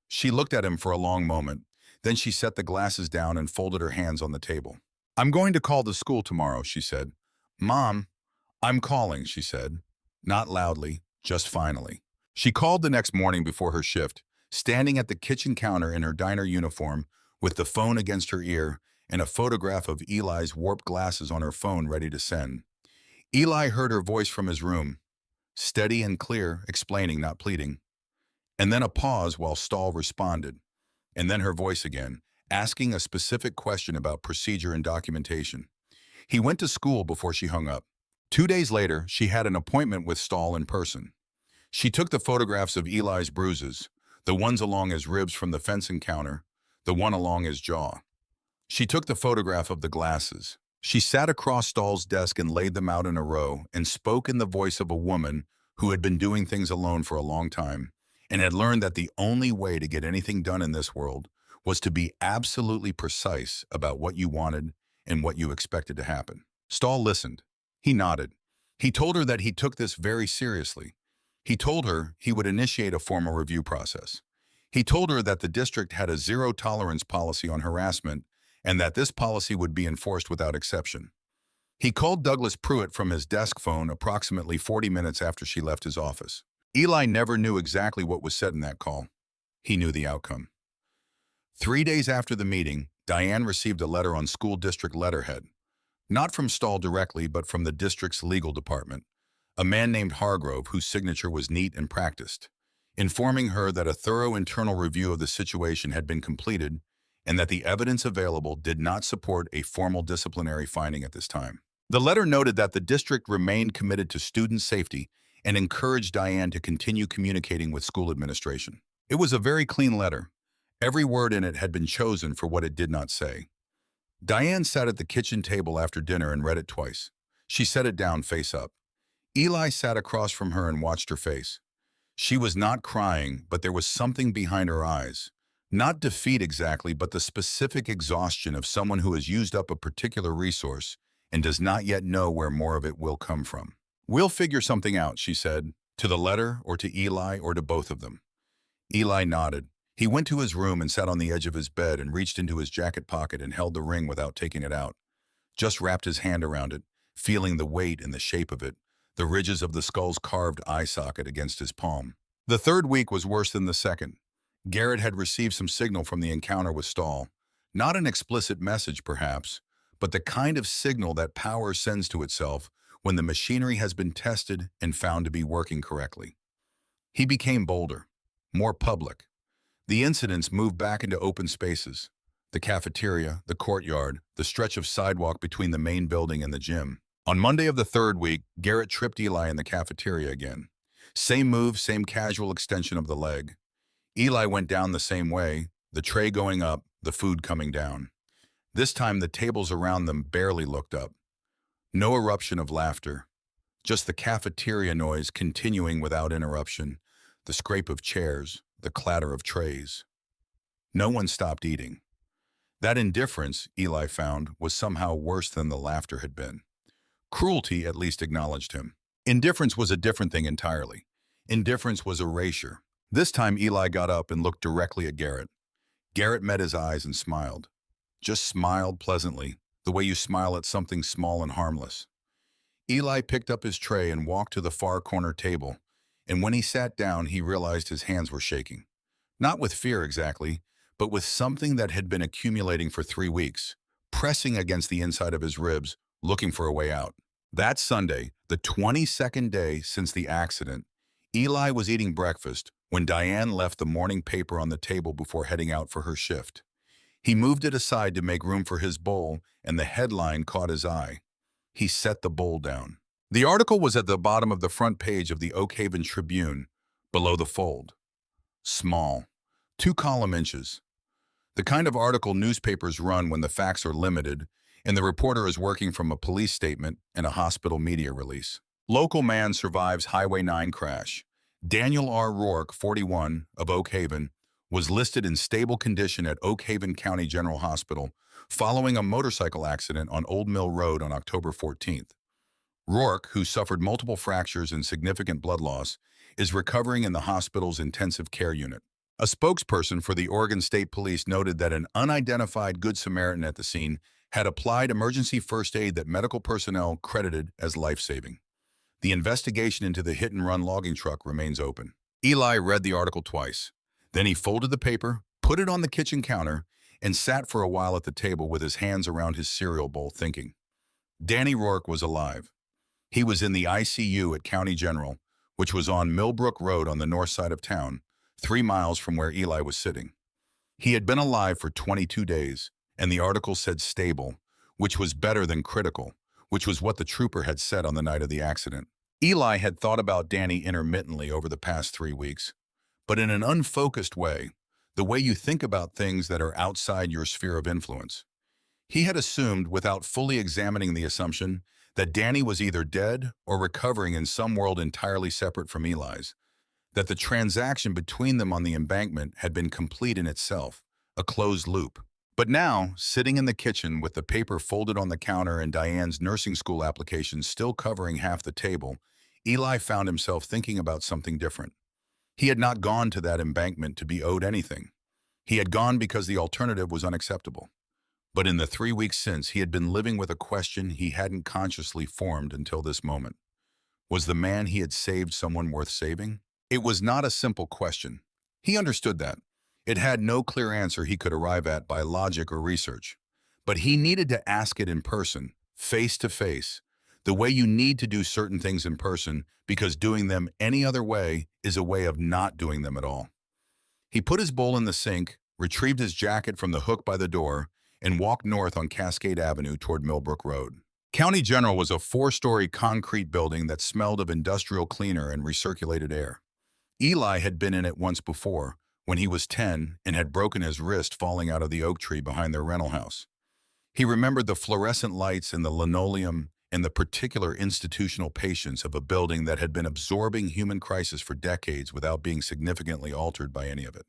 [SPEAKER 1] She looked at him for a long moment. Then she set the glasses down and folded her hands on the table. "I'm going to call the school tomorrow," she said. "Mom, I'm calling," she said. Not loudly, just finally. She called the next morning before her shift, standing at the kitchen counter in her diner uniform, with the phone against her ear and a photograph of Eli's warped glasses on her phone ready to send. Eli heard her voice from his room, steady and clear, explaining, not pleading. And then a pause while Stahl responded. And then her voice again, asking a specific question about procedure and documentation. He went to school before she hung up. 2 days later, she had an appointment with Stahl in person. She took the photographs of Eli's bruises, the ones along his ribs from the fence encounter, the one along his jaw. She took the photograph of the glasses. She sat across Stahl's desk and laid them out in a row and spoke in the voice of a woman who had been doing things alone for a long time and had learned that the only way to get anything done in this world was to be absolutely precise about what you wanted and what you expected to happen. Stahl listened. He nodded. He told her that he took this very seriously. He told her he would initiate a formal review process. He told her that the district had a zero-tolerance policy on harassment and that this policy would be enforced without exception. He called Douglas Pruitt from his desk phone approximately 40 minutes after she left his office. Eli never knew exactly what was said in that call. He knew the outcome. 3 days after the meeting, Diane received a letter on school district letterhead. Not from Stahl directly, but from the district's legal department, a man named Hargrove whose signature was neat and practiced, informing her that a thorough internal review of the situation had been completed and that the evidence available did not support a formal disciplinary finding at this time. The letter noted that the district remained committed to student safety and encouraged Diane to continue communicating with school administration. It was a very clean letter. Every word in it had been chosen for what it did not say. Diane sat at the kitchen table after dinner and read it twice. She set it down face up. Eli sat across from her and watched her face. She was not crying, but there was something behind her eyes. Not defeat exactly, but the specific exhaustion of someone who has used up a particular resource and does not yet know where more of it will come from. "We'll figure something out," she said, to the letter or to Eli or to both of them. Eli nodded. He went to his room and sat on the edge of his bed and reached into his jacket pocket and held the ring without taking it out. Just wrapped his hand around it, feeling the weight and the shape of it, the ridges of the skull's carved eye socket against his palm. The third week was worse than the second. Garrett had received some signal from the encounter with Stahl. Not an explicit message, perhaps, but the kind of signal that power sends to itself when the machinery has been tested and found to be working correctly. He became bolder, more public. The incidents moved back into open spaces. The cafeteria, the courtyard, the stretch of sidewalk between the main building and the gym. On Monday of the third week, Garrett tripped Eli in the cafeteria again. Same move, same casual extension of the leg. Eli went down the same way, the tray going up, the food coming down. This time the tables around them barely looked up. No eruption of laughter, just the cafeteria noise continuing without interruption, the scrape of chairs, the clatter of trays. No one stopped eating. That indifference, Eli found, was somehow worse than the laughter had been. Cruelty at least acknowledged him. Indifference was a different thing entirely. Indifference was erasure. This time Eli got up and looked directly at Garrett. Garrett met his eyes and smiled. Just smiled pleasantly, the way you smile at something small and harmless. Eli picked up his tray and walked to the far corner table, and when he sat down, he realized his hands were shaking. Not with fear exactly, but with something that had been accumulating for 3 weeks, pressing against the inside of his ribs, looking for a way out. That Sunday, the 22nd day since the accident, Eli was eating breakfast when Diane left the morning paper on the table before heading out for her shift. He moved it aside to make room for his bowl, and the headline caught his eye. He set the bowl down. The article was at the bottom of the front page of the Oak Haven Tribune, below the fold. Small, 2-column inches. The kind of article newspapers run when the facts are limited and the reporter is working from a police statement and a hospital media release. Local man survives Highway 9 crash. Daniel R. Rourke, 41, of Oak Haven, was listed in stable condition at Oak Haven County General Hospital following a motorcycle accident on Old Mill Road on October 14th. Rourke, who suffered multiple fractures and significant blood loss, is recovering in the hospital's intensive care unit. A spokesperson for the Oregon State Police noted that an unidentified Good Samaritan at the scene had applied emergency first aid that medical personnel credited as life-saving. The investigation into the hit-and-run logging truck remains open. Eli read the article twice. Then he folded the paper, put it on the kitchen counter, and sat for a while at the table with his hands around his cereal bowl thinking. Danny Rourke was alive. He was in the ICU at County General, which was on Millbrook Road on the north side of town, 3 miles from where Eli was sitting. He had been alive for 22 days, and the article said stable, which was better than critical, which was what the trooper had said on the night of the accident. Eli had thought about Danny intermittently over the past 3 weeks, but in an unfocused way, the way you think about things that are outside your sphere of influence. He had assumed, without fully examining the assumption, that Danny was either dead or recovering in some world entirely separate from Eli's, that the transaction between them on the embankment had been complete in itself, a closed loop. But now, sitting in the kitchen with the paper folded on the counter and Diane's nursing school application still covering half the table, Eli found himself thinking about something different. He had not gone to that embankment to be owed anything. He had gone because the alternative was unacceptable. But in the 3 weeks since, he had been living with a question he hadn't consciously formed until this moment. Was the man he had saved someone worth saving? It was not a simple question. He understood that. It had no clear answer he could arrive at by logic or research. But he needed to ask it in person, face to face, the way you need to do certain things in person, because doing them any other way is a way of not doing them at all. He put his bowl in the sink, retrieved his jacket from the hook by the door, and walked north on Cascade Avenue toward Millbrook Road. County General was a 4-story concrete building that smelled of industrial cleaner and recirculated air. Eli had been in it once before, when he was 10 and had broken his wrist falling out of the oak tree behind their rental house. He remembered the fluorescent lights and the linoleum and the particular institutional patience of a building that had been absorbing human crisis for decades without being significantly altered by any of it.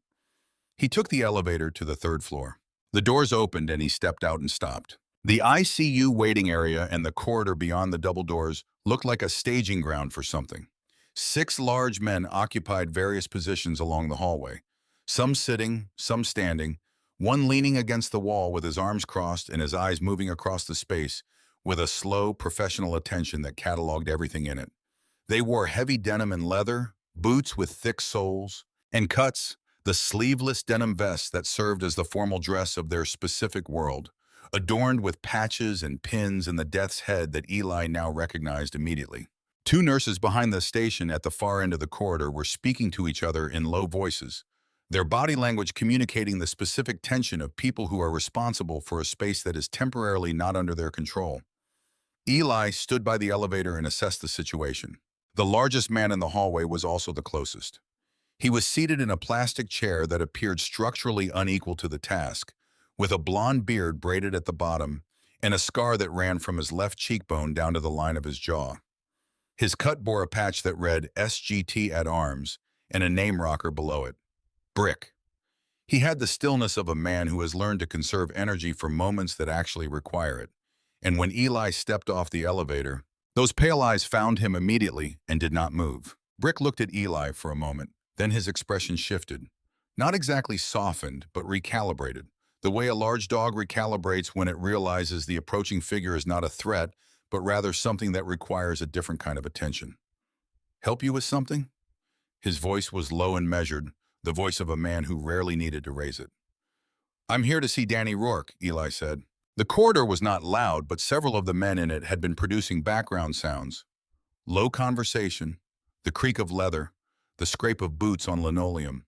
[SPEAKER 1] He took the elevator to the 3rd floor. The doors opened and he stepped out and stopped. The ICU waiting area and the corridor beyond the double doors looked like a staging ground for something. 6 large men occupied various positions along the hallway, some sitting, some standing, one leaning against the wall with his arms crossed and his eyes moving across the space with a slow, professional attention that cataloged everything in it. They wore heavy denim and leather, boots with thick soles, and cuts, the sleeveless denim vests that served as the formal dress of their specific world, adorned with patches and pins and the death's head that Eli now recognized immediately. 2 nurses behind the station at the far end of the corridor were speaking to each other in low voices, their body language communicating the specific tension of people who are responsible for a space that is temporarily not under their control. Eli stood by the elevator and assessed the situation. The largest man in the hallway was also the closest. He was seated in a plastic chair that appeared structurally unequal to the task, with a blonde beard braided at the bottom and a scar that ran from his left cheekbone down to the line of his jaw. His cut bore a patch that read SGT at arms and a name rocker below it. Brick. He had the stillness of a man who has learned to conserve energy for moments that actually require it. And when Eli stepped off the elevator, those pale eyes found him immediately and did not move. Brick looked at Eli for a moment. Then his expression shifted. Not exactly softened, but recalibrated, the way a large dog recalibrates when it realizes the approaching figure is not a threat, but rather something that requires a different kind of attention. Help you with something? His voice was low and measured, the voice of a man who rarely needed to raise it. I'm here to see Danny Rourke, Eli said. The corridor was not loud, but several of the men in it had been producing background sounds. Low conversation, the creak of leather, the scrape of boots on linoleum,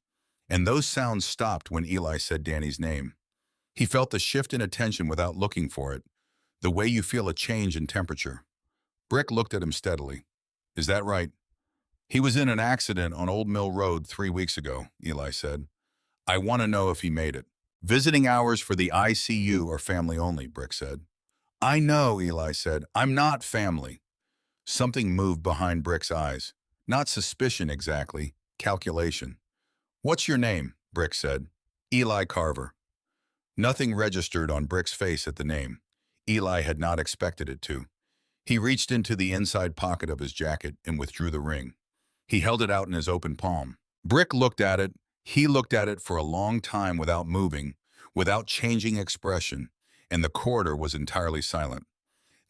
[SPEAKER 1] and those sounds stopped when Eli said Danny's name. He felt the shift in attention without looking for it, the way you feel a change in temperature. Brick looked at him steadily. Is that right? He was in an accident on Old Mill Road 3 weeks ago, Eli said. I want to know if he made it. Visiting hours for the ICU are family only, Brick said. I know, Eli said. I'm not family. Something moved behind Brick's eyes. Not suspicion exactly, calculation. What's your name? Brick said. Eli Carver. Nothing registered on Brick's face at the name. Eli had not expected it to. He reached into the inside pocket of his jacket and withdrew the ring. He held it out in his open palm. Brick looked at it. He looked at it for a long time without moving, without changing expression, and the corridor was entirely silent.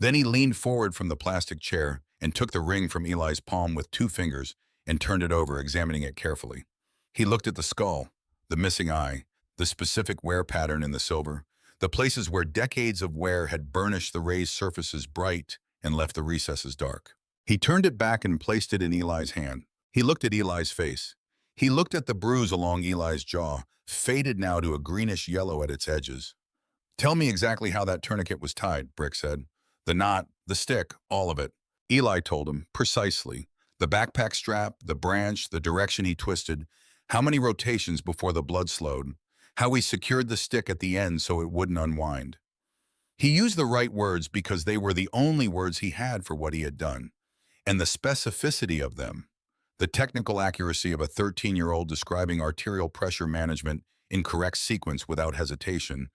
[SPEAKER 1] Then he leaned forward from the plastic chair and took the ring from Eli's palm with 2 fingers and turned it over, examining it carefully. He looked at the skull, the missing eye, the specific wear pattern in the silver, the places where decades of wear had burnished the raised surfaces bright and left the recesses dark. He turned it back and placed it in Eli's hand. He looked at Eli's face. He looked at the bruise along Eli's jaw, faded now to a greenish yellow at its edges. Tell me exactly how that tourniquet was tied, Brick said. The knot, the stick, all of it. Eli told him, precisely. The backpack strap, the branch, the direction he twisted, how many rotations before the blood slowed, how he secured the stick at the end so it wouldn't unwind. He used the right words because they were the only words he had for what he had done, and the specificity of them, the technical accuracy of a 13-year-old describing arterial pressure management in correct sequence without hesitation,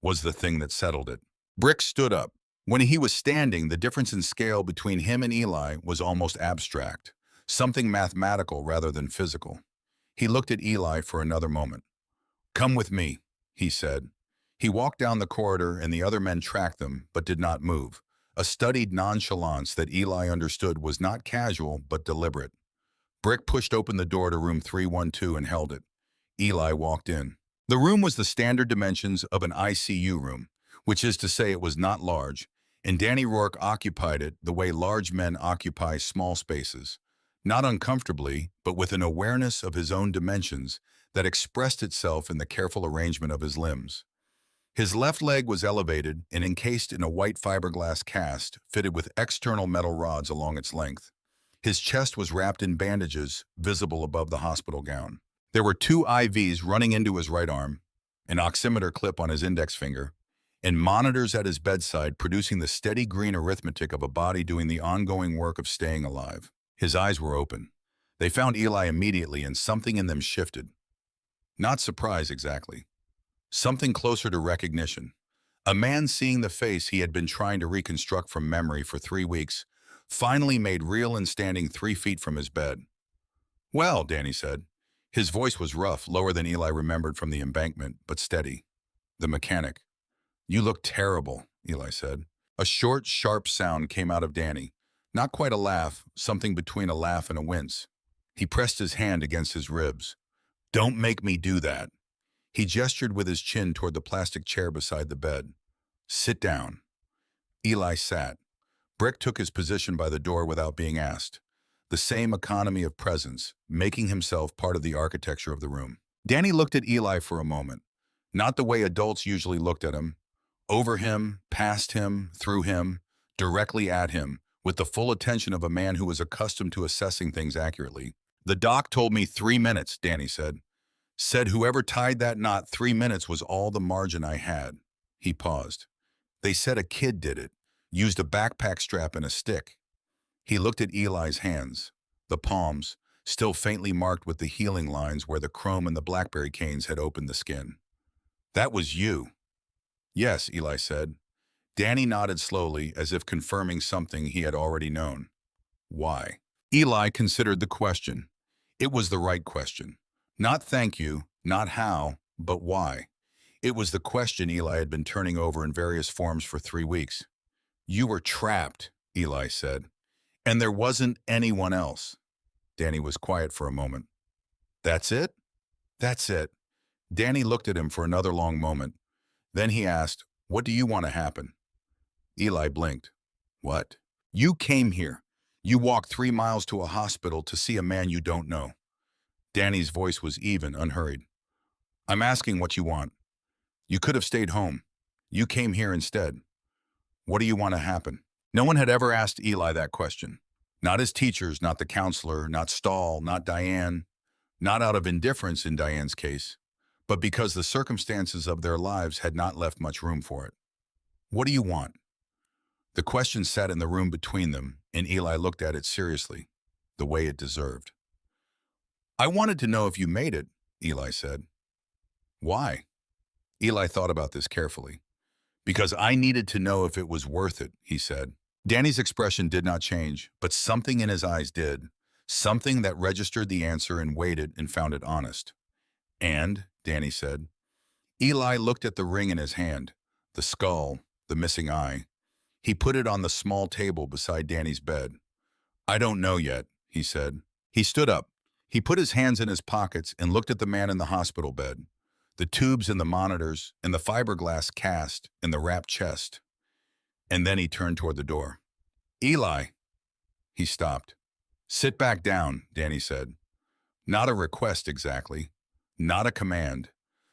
[SPEAKER 1] was the thing that settled it. Brick stood up. When he was standing, the difference in scale between him and Eli was almost abstract, something mathematical rather than physical. He looked at Eli for another moment. Come with me, he said. He walked down the corridor and the other men tracked them, but did not move, a studied nonchalance that Eli understood was not casual but deliberate. Brick pushed open the door to room 312 and held it. Eli walked in. The room was the standard dimensions of an ICU room, which is to say it was not large, and Danny Rourke occupied it the way large men occupy small spaces, not uncomfortably, but with an awareness of his own dimensions that expressed itself in the careful arrangement of his limbs. His left leg was elevated and encased in a white fiberglass cast fitted with external metal rods along its length. His chest was wrapped in bandages visible above the hospital gown. There were 2 IVs running into his right arm, an oximeter clip on his index finger, and monitors at his bedside producing the steady green arithmetic of a body doing the ongoing work of staying alive. His eyes were open. They found Eli immediately, and something in them shifted. Not surprise exactly. Something closer to recognition. A man seeing the face he had been trying to reconstruct from memory for 3 weeks, finally made real and standing 3 feet from his bed. Well, Danny said. His voice was rough, lower than Eli remembered from the embankment, but steady. The mechanic. You look terrible, Eli said. A short, sharp sound came out of Danny. Not quite a laugh, something between a laugh and a wince. He pressed his hand against his ribs. Don't make me do that. He gestured with his chin toward the plastic chair beside the bed. Sit down. Eli sat. Brick took his position by the door without being asked. The same economy of presence, making himself part of the architecture of the room. Danny looked at Eli for a moment, not the way adults usually looked at him, over him, past him, through him, directly at him, with the full attention of a man who was accustomed to assessing things accurately. The doc told me 3 minutes, Danny said. Said whoever tied that knot 3 minutes was all the margin I had. He paused. They said a kid did it, used a backpack strap and a stick. He looked at Eli's hands, the palms, still faintly marked with the healing lines where the chrome and the blackberry canes had opened the skin. That was you. Yes, Eli said. Danny nodded slowly, as if confirming something he had already known. Why? Eli considered the question. It was the right question. Not thank you, not how, but why. It was the question Eli had been turning over in various forms for 3 weeks. You were trapped, Eli said. And there wasn't anyone else. Danny was quiet for a moment. That's it? That's it. Danny looked at him for another long moment, Then he asked, "What do you want to happen?" Eli blinked. "What?" "You came here. You walked 3 miles to a hospital to see a man you don't know." Danny's voice was even, unhurried. "I'm asking what you want. You could have stayed home. You came here instead. What do you want to happen?" No one had ever asked Eli that question. Not his teachers, not the counselor, not Stahl, not Diane, not out of indifference in Diane's case, but because the circumstances of their lives had not left much room for it. "What do you want?" The question sat in the room between them, and Eli looked at it seriously, the way it deserved. "I wanted to know if you made it," Eli said. "Why?" Eli thought about this carefully. "Because I needed to know if it was worth it," he said. Danny's expression did not change, but something in his eyes did. Something that registered the answer and weighed it and found it honest. "And," Danny said. Eli looked at the ring in his hand, the skull, the missing eye. He put it on the small table beside Danny's bed. "I don't know yet," he said. He stood up. He put his hands in his pockets and looked at the man in the hospital bed, the tubes and the monitors and the fiberglass cast and the wrapped chest. And then he turned toward the door. "Eli." He stopped. "Sit back down," Danny said. Not a request exactly, not a command.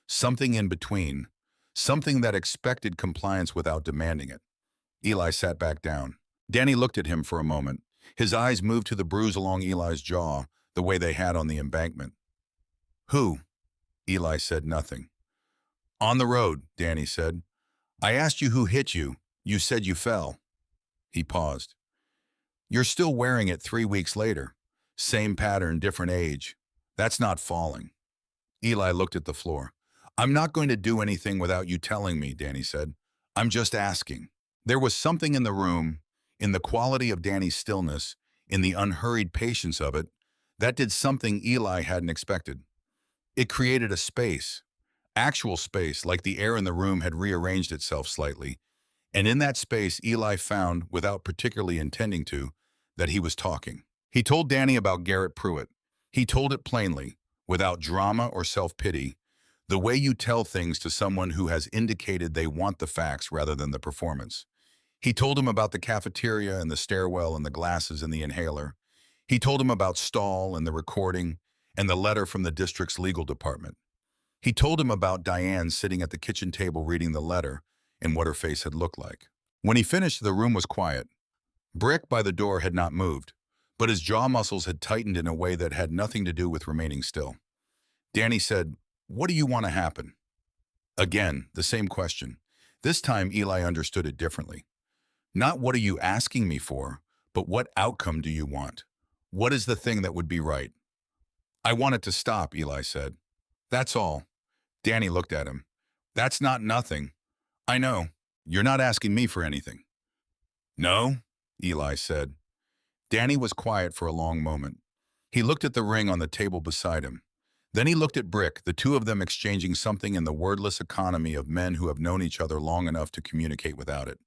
[SPEAKER 1] Something in between, something that expected compliance without demanding it. Eli sat back down. Danny looked at him for a moment. His eyes moved to the bruise along Eli's jaw, the way they had on the embankment. "Who?" Eli said nothing. "On the road," Danny said. "I asked you who hit you. You said you fell." He paused. "You're still wearing it 3 weeks later. Same pattern, different age. That's not falling." Eli looked at the floor. "I'm not going to do anything without you telling me," Danny said. "I'm just asking." There was something in the room, in the quality of Danny's stillness, in the unhurried patience of it, that did something Eli hadn't expected. It created a space, actual space, like the air in the room had rearranged itself slightly. And in that space, Eli found, without particularly intending to, that he was talking. He told Danny about Garrett Pruitt. He told it plainly, without drama or self-pity, the way you tell things to someone who has indicated they want the facts rather than the performance. He told him about the cafeteria and the stairwell and the glasses and the inhaler. He told him about Stahl and the recording and the letter from the district's legal department. He told him about Diane sitting at the kitchen table reading the letter and what her face had looked like. When he finished, the room was quiet. Brick by the door had not moved, but his jaw muscles had tightened in a way that had nothing to do with remaining still. Danny said, "What do you want to happen?" Again, the same question. This time, Eli understood it differently. Not what are you asking me for, but what outcome do you want? What is the thing that would be right? "I want it to stop," Eli said. "That's all." Danny looked at him. "That's not nothing." "I know. You're not asking me for anything." "No?" Eli said. Danny was quiet for a long moment. He looked at the ring on the table beside him. Then he looked at Brick, the two of them exchanging something in the wordless economy of men who have known each other long enough to communicate without it.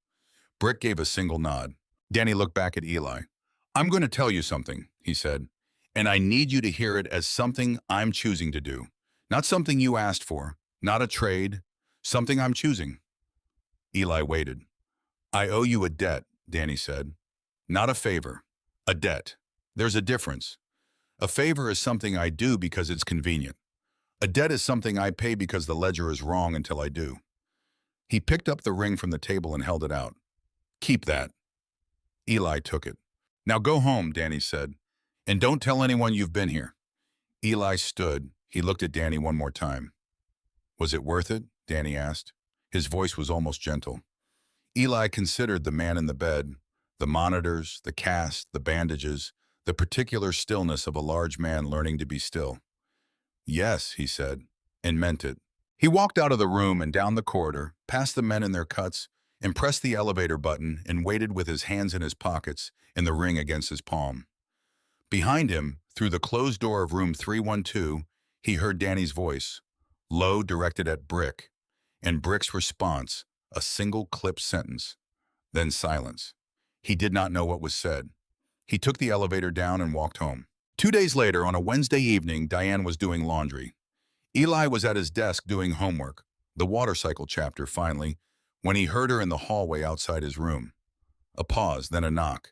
[SPEAKER 1] Brick gave a single nod. Danny looked back at Eli. "I'm going to tell you something," he said, "and I need you to hear it as something I'm choosing to do. Not something you asked for, not a trade, something I'm choosing." Eli waited. "I owe you a debt," Danny said. "Not a favor, a debt. There's a difference. A favor is something I do because it's convenient. A debt is something I pay because the ledger is wrong until I do." He picked up the ring from the table and held it out. "Keep that." Eli took it. "Now go home," Danny said, "and don't tell anyone you've been here." Eli stood. He looked at Danny one more time. "Was it worth it?" Danny asked. His voice was almost gentle. Eli considered the man in the bed, the monitors, the cast, the bandages, the particular stillness of a large man learning to be still. "Yes," he said, and meant it. He walked out of the room and down the corridor, past the men in their cuts, and pressed the elevator button and waited with his hands in his pockets and the ring against his palm. Behind him, through the closed door of room 312, he heard Danny's voice, low, directed at Brick, and Brick's response, a single clipped sentence. Then silence. He did not know what was said. He took the elevator down and walked home. 2 days later, on a Wednesday evening, Diane was doing laundry. Eli was at his desk doing homework, The water cycle chapter, finally, when he heard her in the hallway outside his room. A pause, then a knock.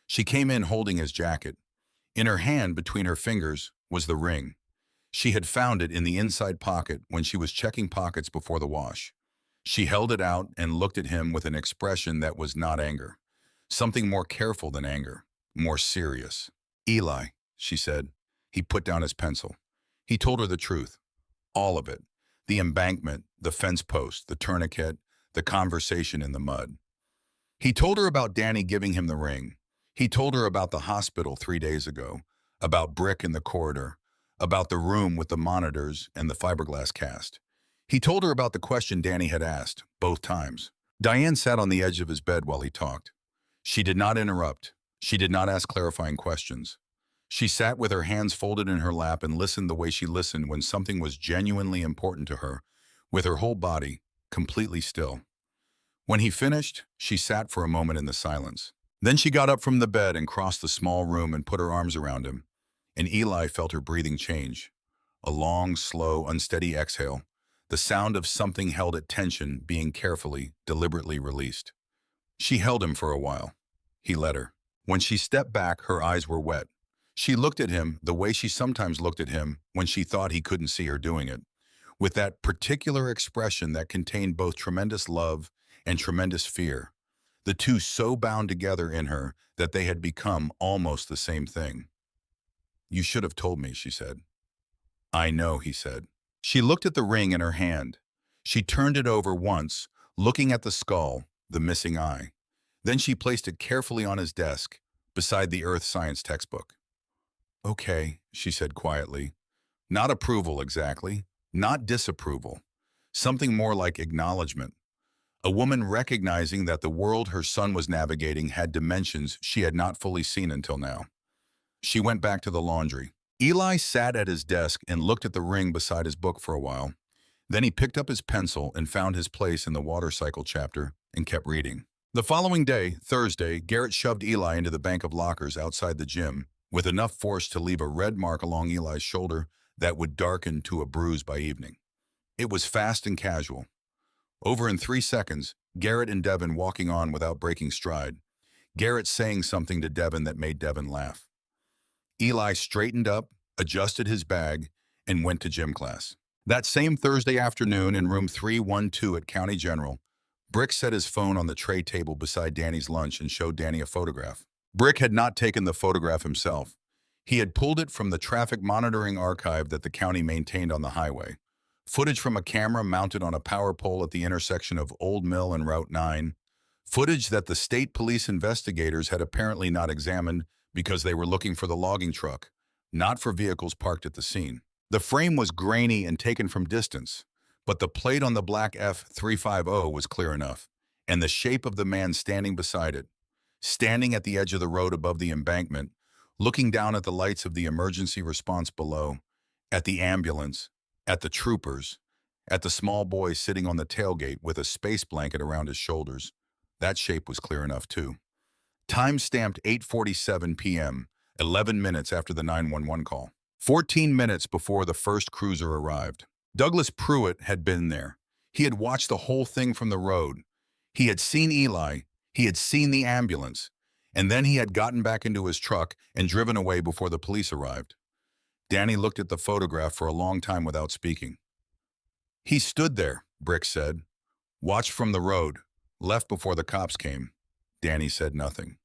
[SPEAKER 1] She came in holding his jacket. In her hand, between her fingers, was the ring. She had found it in the inside pocket when she was checking pockets before the wash. She held it out and looked at him with an expression that was not anger. Something more careful than anger, more serious. "Eli," she said. He put down his pencil. He told her the truth. All of it. The embankment, the fence post, the tourniquet, the conversation in the mud. He told her about Danny giving him the ring. He told her about the hospital 3 days ago, about Brick in the corridor, about the room with the monitors and the fiberglass cast. He told her about the question Danny had asked, both times. Diane sat on the edge of his bed while he talked. She did not interrupt. She did not ask clarifying questions. She sat with her hands folded in her lap and listened the way she listened when something was genuinely important to her, with her whole body completely still. When he finished, she sat for a moment in the silence. Then she got up from the bed and crossed the small room and put her arms around him, and Eli felt her breathing change. A long, slow, unsteady exhale, the sound of something held at tension being carefully, deliberately released. She held him for a while. He let her. When she stepped back, her eyes were wet. She looked at him the way she sometimes looked at him when she thought he couldn't see her doing it, with that particular expression that contained both tremendous love and tremendous fear, the two so bound together in her that they had become almost the same thing. "You should have told me," she said. "I know," he said. She looked at the ring in her hand. She turned it over once, looking at the skull, the missing eye. Then she placed it carefully on his desk, beside the earth science textbook. "Okay," she said quietly. Not approval exactly, not disapproval. Something more like acknowledgement. A woman recognizing that the world her son was navigating had dimensions she had not fully seen until now. She went back to the laundry. Eli sat at his desk and looked at the ring beside his book for a while. Then he picked up his pencil and found his place in the water cycle chapter and kept reading. The following day, Thursday, Garrett shoved Eli into the bank of lockers outside the gym with enough force to leave a red mark along Eli's shoulder that would darken to a bruise by evening. It was fast and casual. Over in 3 seconds, Garrett and Devin walking on without breaking stride. Garrett saying something to Devin that made Devin laugh. Eli straightened up, adjusted his bag, and went to gym class. That same Thursday afternoon in room 312 at County General, Brick set his phone on the tray table beside Danny's lunch and showed Danny a photograph. Brick had not taken the photograph himself. He had pulled it from the traffic monitoring archive that the county maintained on the highway. Footage from a camera mounted on a power pole at the intersection of Old Mill and Route 9. Footage that the state police investigators had apparently not examined because they were looking for the logging truck, not for vehicles parked at the scene. The frame was grainy and taken from distance, but the plate on the black F350 was clear enough, and the shape of the man standing beside it, standing at the edge of the road above the embankment, looking down at the lights of the emergency response below, at the ambulance, at the troopers, at the small boy sitting on the tailgate with a space blanket around his shoulders. That shape was clear enough too. Time stamped 8:47 p.m., 11 minutes after the 911 call. 14 minutes before the first cruiser arrived. Douglas Pruitt had been there. He had watched the whole thing from the road. He had seen Eli, he had seen the ambulance, and then he had gotten back into his truck and driven away before the police arrived. Danny looked at the photograph for a long time without speaking. "He stood there," Brick said. "Watched from the road, left before the cops came." Danny said nothing.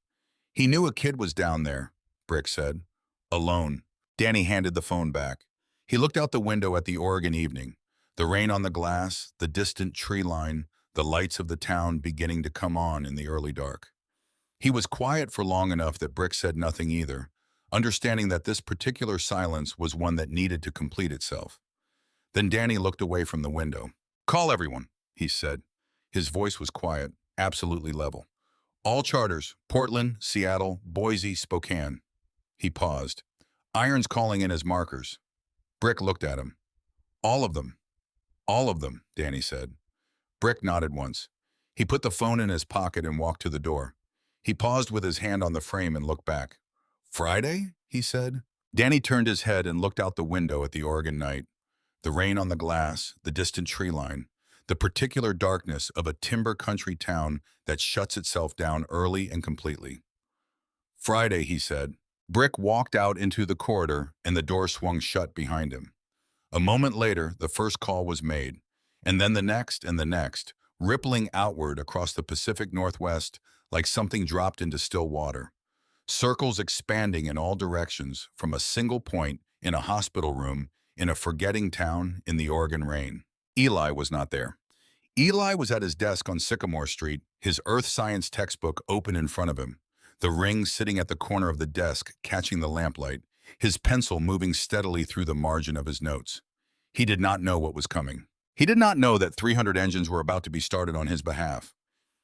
[SPEAKER 1] "He knew a kid was down there," Brick said. "Alone." Danny handed the phone back. He looked out the window at the Oregon evening, the rain on the glass, the distant tree line, the lights of the town beginning to come on in the early dark. He was quiet for long enough that Brick said nothing either, understanding that this particular silence was one that needed to complete itself. Then Danny looked away from the window. "Call everyone," he said. His voice was quiet, absolutely level. "All charters, Portland, Seattle, Boise, Spokane." He paused. Irons calling in his markers. Brick looked at him. "All of them." "All of them," Danny said. Brick nodded once. He put the phone in his pocket and walked to the door. He paused with his hand on the frame and looked back. "Friday?" he said. Danny turned his head and looked out the window at the Oregon night. The rain on the glass, the distant tree line, the particular darkness of a timber country town that shuts itself down early and completely. Friday, he said. Brick walked out into the corridor and the door swung shut behind him. A moment later, the first call was made, and then the next and the next, rippling outward across the Pacific Northwest like something dropped into still water. Circles expanding in all directions from a single point in a hospital room in a forgetting town in the Oregon rain. Eli was not there. Eli was at his desk on Sycamore Street, his earth science textbook open in front of him, the ring sitting at the corner of the desk catching the lamplight, his pencil moving steadily through the margin of his notes. He did not know what was coming. He did not know that 300 engines were about to be started on his behalf.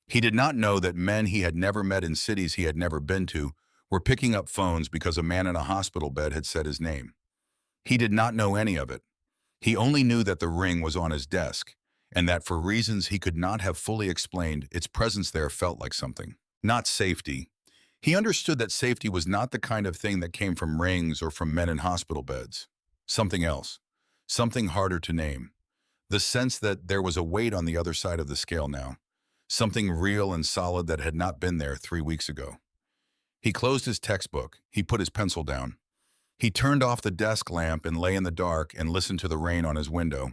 [SPEAKER 1] He did not know that men he had never met in cities he had never been to were picking up phones because a man in a hospital bed had said his name. He did not know any of it. He only knew that the ring was on his desk, and that for reasons he could not have fully explained, its presence there felt like something. Not safety. He understood that safety was not the kind of thing that came from rings or from men in hospital beds. Something else. Something harder to name. The sense that there was a weight on the other side of the scale now. Something real and solid that had not been there 3 weeks ago. He closed his textbook. He put his pencil down. He turned off the desk lamp and lay in the dark and listened to the rain on his window,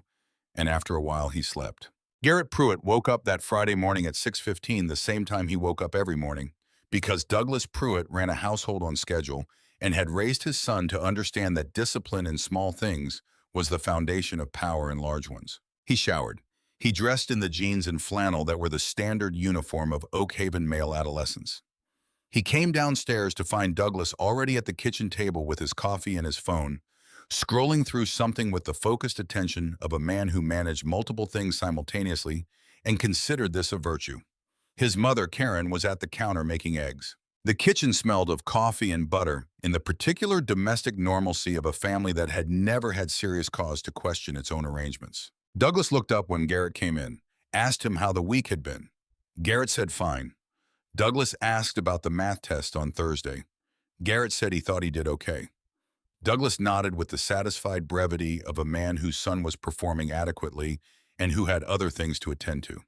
[SPEAKER 1] and after a while he slept. Garrett Pruitt woke up that Friday morning at 6:15, the same time he woke up every morning, because Douglas Pruitt ran a household on schedule and had raised his son to understand that discipline in small things was the foundation of power in large ones. He showered. He dressed in the jeans and flannel that were the standard uniform of Oak Haven male adolescents. He came downstairs to find Douglas already at the kitchen table with his coffee and his phone, scrolling through something with the focused attention of a man who managed multiple things simultaneously and considered this a virtue. His mother, Karen, was at the counter making eggs. The kitchen smelled of coffee and butter in the particular domestic normalcy of a family that had never had serious cause to question its own arrangements. Douglas looked up when Garrett came in, asked him how the week had been. Garrett said fine. Douglas asked about the math test on Thursday. Garrett said he thought he did okay. Douglas nodded with the satisfied brevity of a man whose son was performing adequately and who had other things to attend to.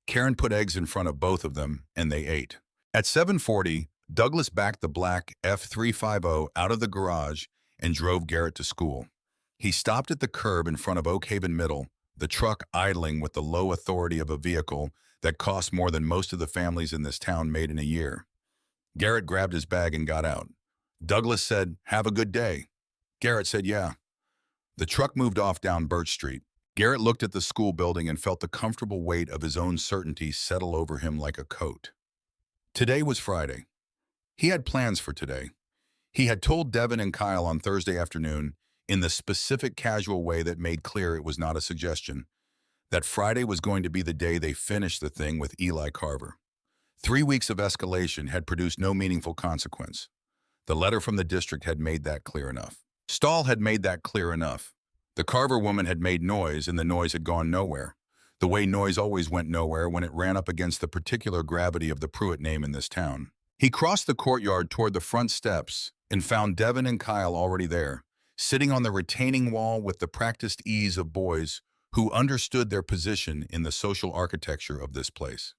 [SPEAKER 1] Karen put eggs in front of both of them, and they ate. At 7:40, Douglas backed the black F350 out of the garage and drove Garrett to school. He stopped at the curb in front of Oak Haven Middle, the truck idling with the low authority of a vehicle that cost more than most of the families in this town made in a year. Garrett grabbed his bag and got out. Douglas said, "Have a good day." Garrett said, "Yeah." The truck moved off down Birch Street. Garrett looked at the school building and felt the comfortable weight of his own certainty settle over him like a coat. Today was Friday. He had plans for today. He had told Devin and Kyle on Thursday afternoon, in the specific casual way that made clear it was not a suggestion, that Friday was going to be the day they finished the thing with Eli Carver. 3 weeks of escalation had produced no meaningful consequence. The letter from the district had made that clear enough. Stahl had made that clear enough. The Carver woman had made noise, and the noise had gone nowhere. The way noise always went nowhere when it ran up against the particular gravity of the Pruitt name in this town. He crossed the courtyard toward the front steps and found Devin and Kyle already there, sitting on the retaining wall with the practiced ease of boys who understood their position in the social architecture of this place.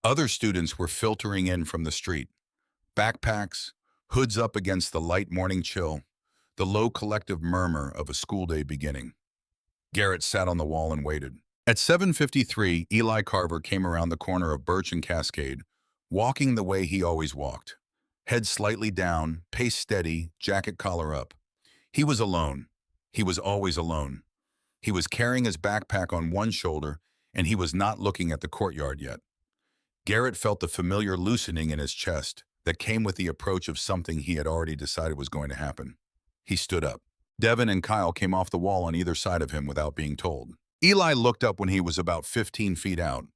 [SPEAKER 1] Other students were filtering in from the street, backpacks, hoods up against the light morning chill, the low collective murmur of a school day beginning. Garrett sat on the wall and waited. At 7:53, Eli Carver came around the corner of Birch and Cascade, walking the way he always walked. Head slightly down, pace steady, jacket collar up. He was alone. He was always alone. He was carrying his backpack on one shoulder, and he was not looking at the courtyard yet. Garrett felt the familiar loosening in his chest that came with the approach of something he had already decided was going to happen. He stood up. Devin and Kyle came off the wall on either side of him without being told. Eli looked up when he was about 15 feet out.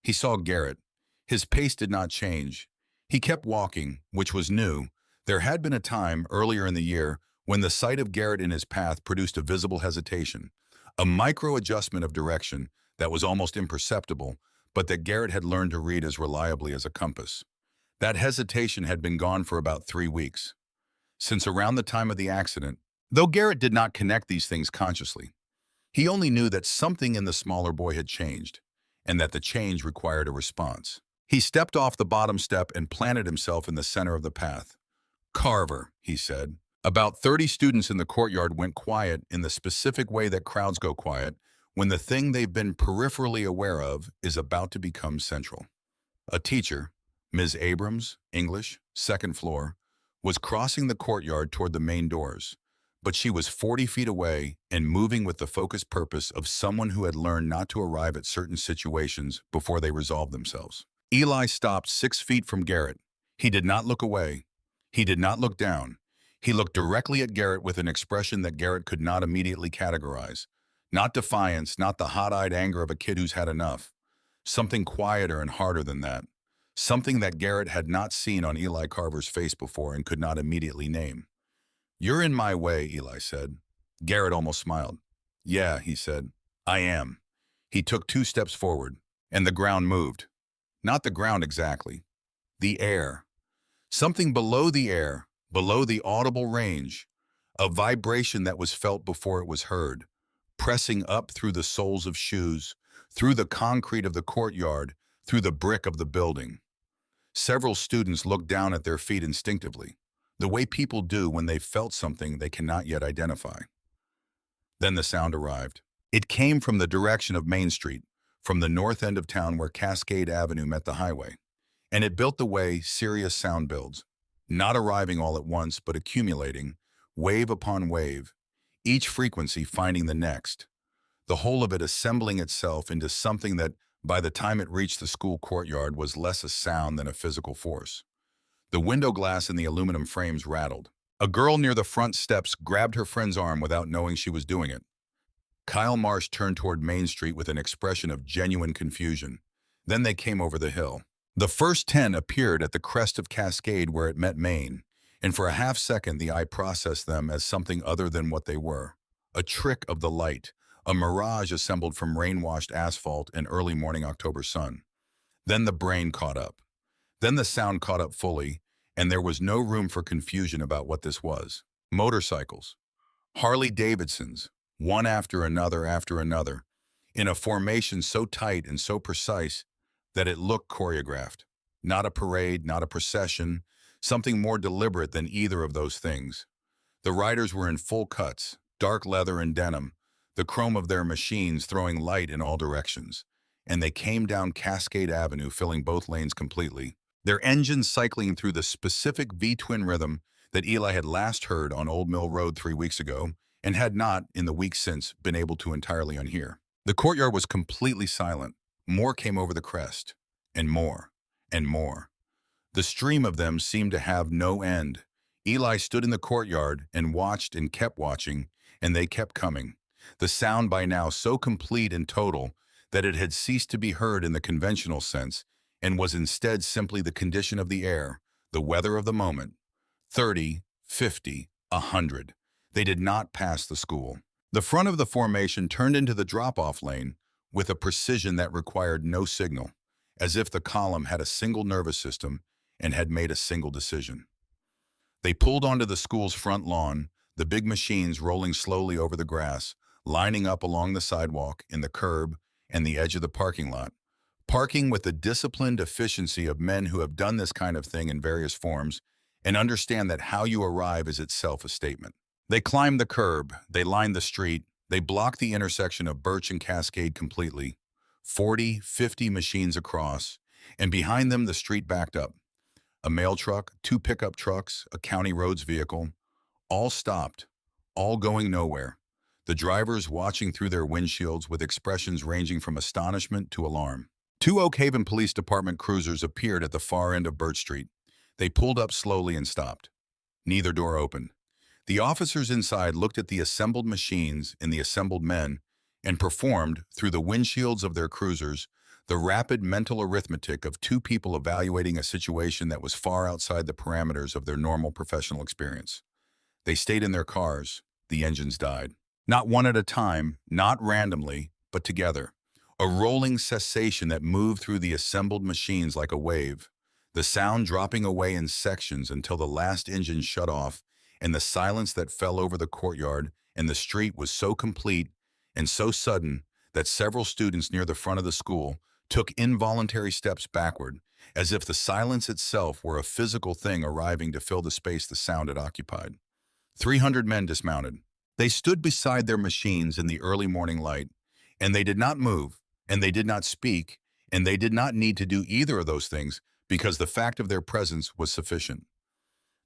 [SPEAKER 1] He saw Garrett. His pace did not change. He kept walking, which was new. There had been a time earlier in the year when the sight of Garrett in his path produced a visible hesitation, a micro-adjustment of direction that was almost imperceptible, but that Garrett had learned to read as reliably as a compass. That hesitation had been gone for about 3 weeks. Since around the time of the accident, though Garrett did not connect these things consciously, He only knew that something in the smaller boy had changed, and that the change required a response. He stepped off the bottom step and planted himself in the center of the path. "Carver," he said. About 30 students in the courtyard went quiet in the specific way that crowds go quiet when the thing they've been peripherally aware of is about to become central. A teacher, Ms. Abrams, English, second floor, was crossing the courtyard toward the main doors, but she was 40 feet away and moving with the focused purpose of someone who had learned not to arrive at certain situations before they resolved themselves. Eli stopped 6 feet from Garrett. He did not look away. He did not look down. He looked directly at Garrett with an expression that Garrett could not immediately categorize. Not defiance, not the hot-eyed anger of a kid who's had enough. Something quieter and harder than that. Something that Garrett had not seen on Eli Carver's face before and could not immediately name. "You're in my way," Eli said. Garrett almost smiled. "Yeah," he said. "I am." He took 2 steps forward, and the ground moved. Not the ground exactly. The air. Something below the air, below the audible range. A vibration that was felt before it was heard, pressing up through the soles of shoes, through the concrete of the courtyard, through the brick of the building. Several students looked down at their feet instinctively, the way people do when they've felt something they cannot yet identify. Then the sound arrived. It came from the direction of Main Street, from the north end of town where Cascade Avenue met the highway. And it built the way serious sound builds, not arriving all at once but accumulating, wave upon wave, each frequency finding the next, the whole of it assembling itself into something that, by the time it reached the school courtyard, was less a sound than a physical force. The window glass in the aluminum frames rattled. A girl near the front steps grabbed her friend's arm without knowing she was doing it. Kyle Marsh turned toward Main Street with an expression of genuine confusion. Then they came over the hill. The first 10 appeared at the crest of Cascade where it met Main, and for a half-second the eye processed them as something other than what they were. A trick of the light, a mirage assembled from rain-washed asphalt and early morning October sun. Then the brain caught up. Then the sound caught up fully, and there was no room for confusion about what this was. Motorcycles. Harley-Davidsons, one after another, in a formation so tight and so precise that it looked choreographed. Not a parade, not a procession, something more deliberate than either of those things. The riders were in full cuts, dark leather and denim, the chrome of their machines throwing light in all directions. And they came down Cascade Avenue, filling both lanes completely, their engines cycling through the specific V-twin rhythm that Eli had last heard on Old Mill Road 3 weeks ago and had not, in the weeks since, been able to entirely unhear. The courtyard was completely silent. More came over the crest, and more, and more. The stream of them seemed to have no end. Eli stood in the courtyard and watched and kept watching, and they kept coming. The sound by now so complete and total that it had ceased to be heard in the conventional sense and was instead simply the condition of the air, the weather of the moment. 30, 50, 100. They did not pass the school. The front of the formation turned into the drop-off lane with a precision that required no signal, as if the column had a single nervous system and had made a single decision. They pulled onto the school's front lawn, the big machines rolling slowly over the grass, lining up along the sidewalk, in the curb, and the edge of the parking lot, parking with the disciplined efficiency of men who have done this kind of thing in various forms and understand that how you arrive is itself a statement. They climbed the curb, they lined the street, they blocked the intersection of Birch and Cascade completely, 40, 50 machines across, and behind them the street backed up. A mail truck, 2 pickup trucks, a county roads vehicle, all stopped, all going nowhere. The drivers watching through their windshields with expressions ranging from astonishment to alarm. 2 Oak Haven Police Department cruisers appeared at the far end of Birch Street. They pulled up slowly and stopped. Neither door opened. The officers inside looked at the assembled machines and the assembled men and performed, through the windshields of their cruisers, the rapid mental arithmetic of 2 people evaluating a situation that was far outside the parameters of their normal professional experience. They stayed in their cars. The engines died. Not one at a time, not randomly, but together. A rolling cessation that moved through the assembled machines like a wave, the sound dropping away in sections until the last engine shut off, and the silence that fell over the courtyard and the street was so complete and so sudden that several students near the front of the school took involuntary steps backward, as if the silence itself were a physical thing arriving to fill the space the sound had occupied. 300 men dismounted. They stood beside their machines in the early morning light, and they did not move, and they did not speak, and they did not need to do either of those things because the fact of their presence was sufficient.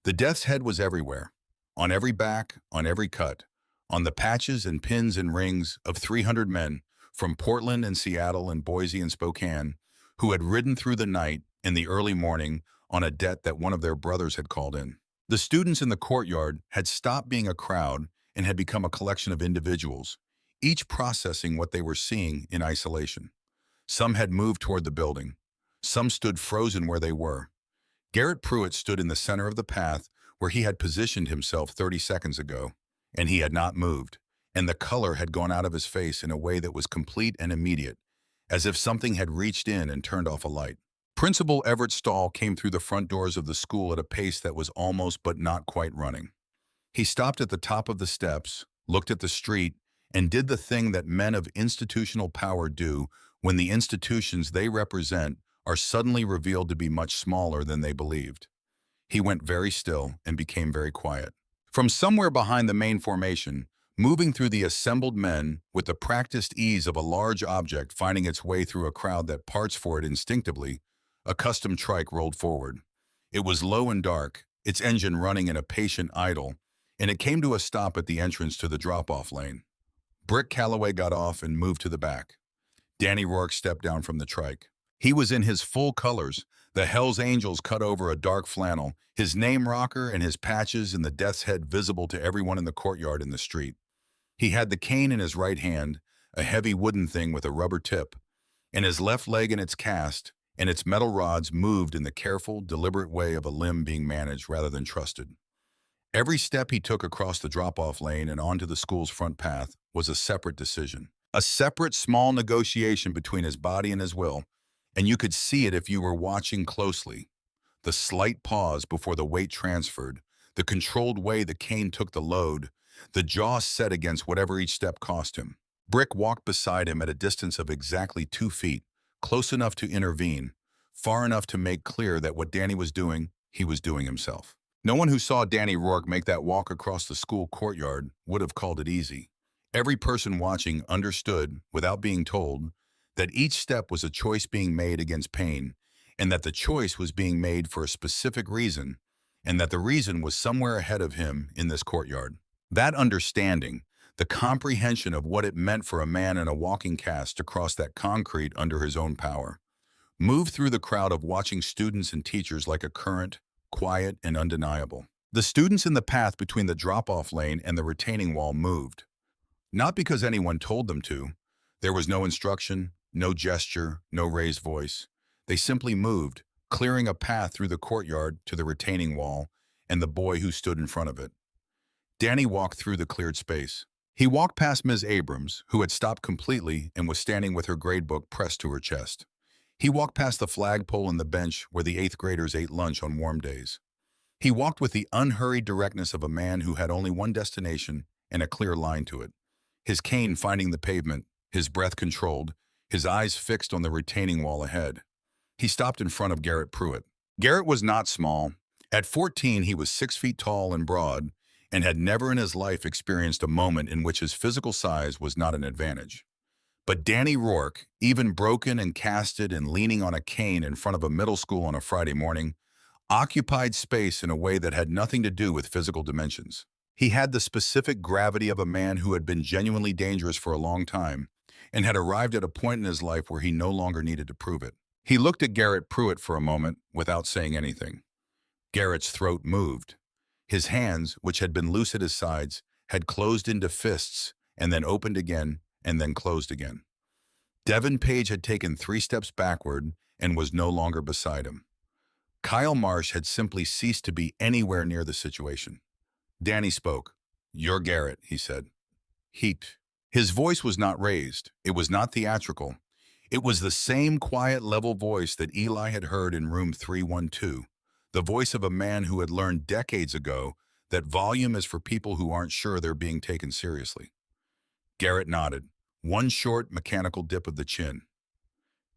[SPEAKER 1] The death's head was everywhere, on every back, on every cut, on the patches and pins and rings of 300 men from Portland and Seattle and Boise and Spokane who had ridden through the night in the early morning on a debt that one of their brothers had called in. The students in the courtyard had stopped being a crowd and had become a collection of individuals, each processing what they were seeing in isolation. Some had moved toward the building. Some stood frozen where they were. Garrett Pruitt stood in the center of the path where he had positioned himself 30 seconds ago, and he had not moved, and the color had gone out of his face in a way that was complete and immediate, as if something had reached in and turned off a light. Principal Everett Stahl came through the front doors of the school at a pace that was almost but not quite running. He stopped at the top of the steps, looked at the street, and did the thing that men of institutional power do when the institutions they represent are suddenly revealed to be much smaller than they believed. He went very still and became very quiet. From somewhere behind the main formation, moving through the assembled men with the practiced ease of a large object finding its way through a crowd that parts for it instinctively, a custom trike rolled forward. It was low and dark, its engine running in a patient idle, and it came to a stop at the entrance to the drop-off lane. Brick Calloway got off and moved to the back. Danny Rourke stepped down from the trike. He was in his full colors, the Hells Angels cut over a dark flannel, his name rocker and his patches and the death's head visible to everyone in the courtyard and the street. He had the cane in his right hand, a heavy wooden thing with a rubber tip, and his left leg in its cast, and its metal rods moved in the careful, deliberate way of a limb being managed rather than trusted. Every step he took across the drop-off lane and onto the school's front path was a separate decision, a separate small negotiation between his body and his will, and you could see it if you were watching closely. The slight pause before the weight transferred, the controlled way the cane took the load, the jaw set against whatever each step cost him. Brick walked beside him at a distance of exactly 2 feet, close enough to intervene, far enough to make clear that what Danny was doing, he was doing himself. No one who saw Danny Rourke make that walk across the school courtyard would have called it easy. Every person watching understood, without being told, that each step was a choice being made against pain, and that the choice was being made for a specific reason, and that the reason was somewhere ahead of him in this courtyard. That understanding, the comprehension of what it meant for a man in a walking cast to cross that concrete under his own power, moved through the crowd of watching students and teachers like a current, quiet and undeniable. The students in the path between the drop-off lane and the retaining wall moved. Not because anyone told them to. There was no instruction, no gesture, no raised voice. They simply moved, clearing a path through the courtyard to the retaining wall and the boy who stood in front of it. Danny walked through the cleared space. He walked past Ms. Abrams, who had stopped completely and was standing with her gradebook pressed to her chest. He walked past the flagpole and the bench where the 8th graders ate lunch on warm days. He walked with the unhurried directness of a man who had only one destination and a clear line to it. His cane finding the pavement, his breath controlled, his eyes fixed on the retaining wall ahead. He stopped in front of Garrett Pruitt. Garrett was not small. At 14, he was 6 feet tall and broad, and had never in his life experienced a moment in which his physical size was not an advantage. But Danny Rourke, even broken and casted and leaning on a cane in front of a middle school on a Friday morning, occupied space in a way that had nothing to do with physical dimensions. He had the specific gravity of a man who had been genuinely dangerous for a long time and had arrived at a point in his life where he no longer needed to prove it. He looked at Garrett Pruitt for a moment without saying anything. Garrett's throat moved. His hands, which had been loose at his sides, had closed into fists and then opened again and then closed again. Devin Page had taken 3 steps backward and was no longer beside him. Kyle Marsh had simply ceased to be anywhere near the situation. Danny spoke. "You're Garrett," he said. "Heat." His voice was not raised. It was not theatrical. It was the same quiet, level voice that Eli had heard in room 312, the voice of a man who had learned decades ago that volume is for people who aren't sure they're being taken seriously. Garrett nodded. One short, mechanical dip of the chin.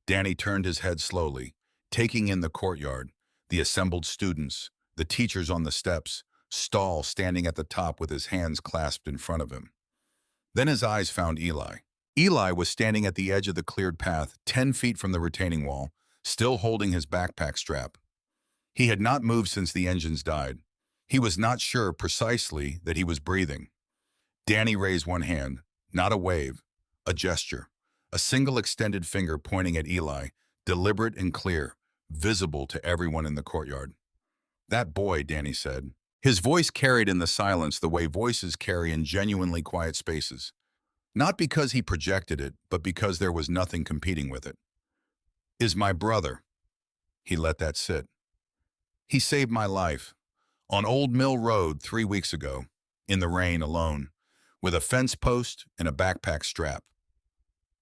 [SPEAKER 1] Danny turned his head slowly, taking in the courtyard, the assembled students, the teachers on the steps, Stahl standing at the top with his hands clasped in front of him. Then his eyes found Eli. Eli was standing at the edge of the cleared path, 10 feet from the retaining wall, still holding his backpack strap. He had not moved since the engines died. He was not sure precisely that he was breathing. Danny raised one hand, not a wave, a gesture, a single extended finger pointing at Eli, deliberate and clear, visible to everyone in the courtyard. "That boy," Danny said. His voice carried in the silence the way voices carry in genuinely quiet spaces. Not because he projected it, but because there was nothing competing with it. "Is my brother." He let that sit. "He saved my life. On Old Mill Road 3 weeks ago, in the rain alone, with a fence post and a backpack strap."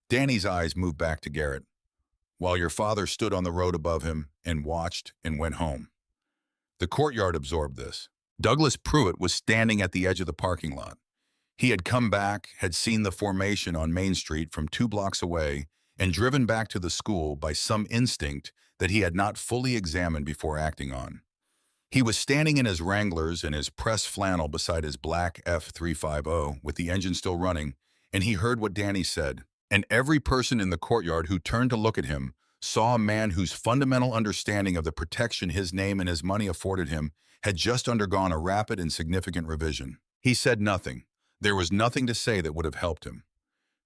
[SPEAKER 1] Danny's eyes moved back to Garrett, while your father stood on the road above him and watched and went home. The courtyard absorbed this. Douglas Pruitt was standing at the edge of the parking lot. He had come back, had seen the formation on Main Street from 2 blocks away, and driven back to the school by some instinct that he had not fully examined before acting on. He was standing in his Wranglers and his pressed flannel beside his black F350 with the engine still running, and he heard what Danny said. And every person in the courtyard who turned to look at him saw a man whose fundamental understanding of the protection his name and his money afforded him had just undergone a rapid and significant revision. He said nothing. There was nothing to say that would have helped him.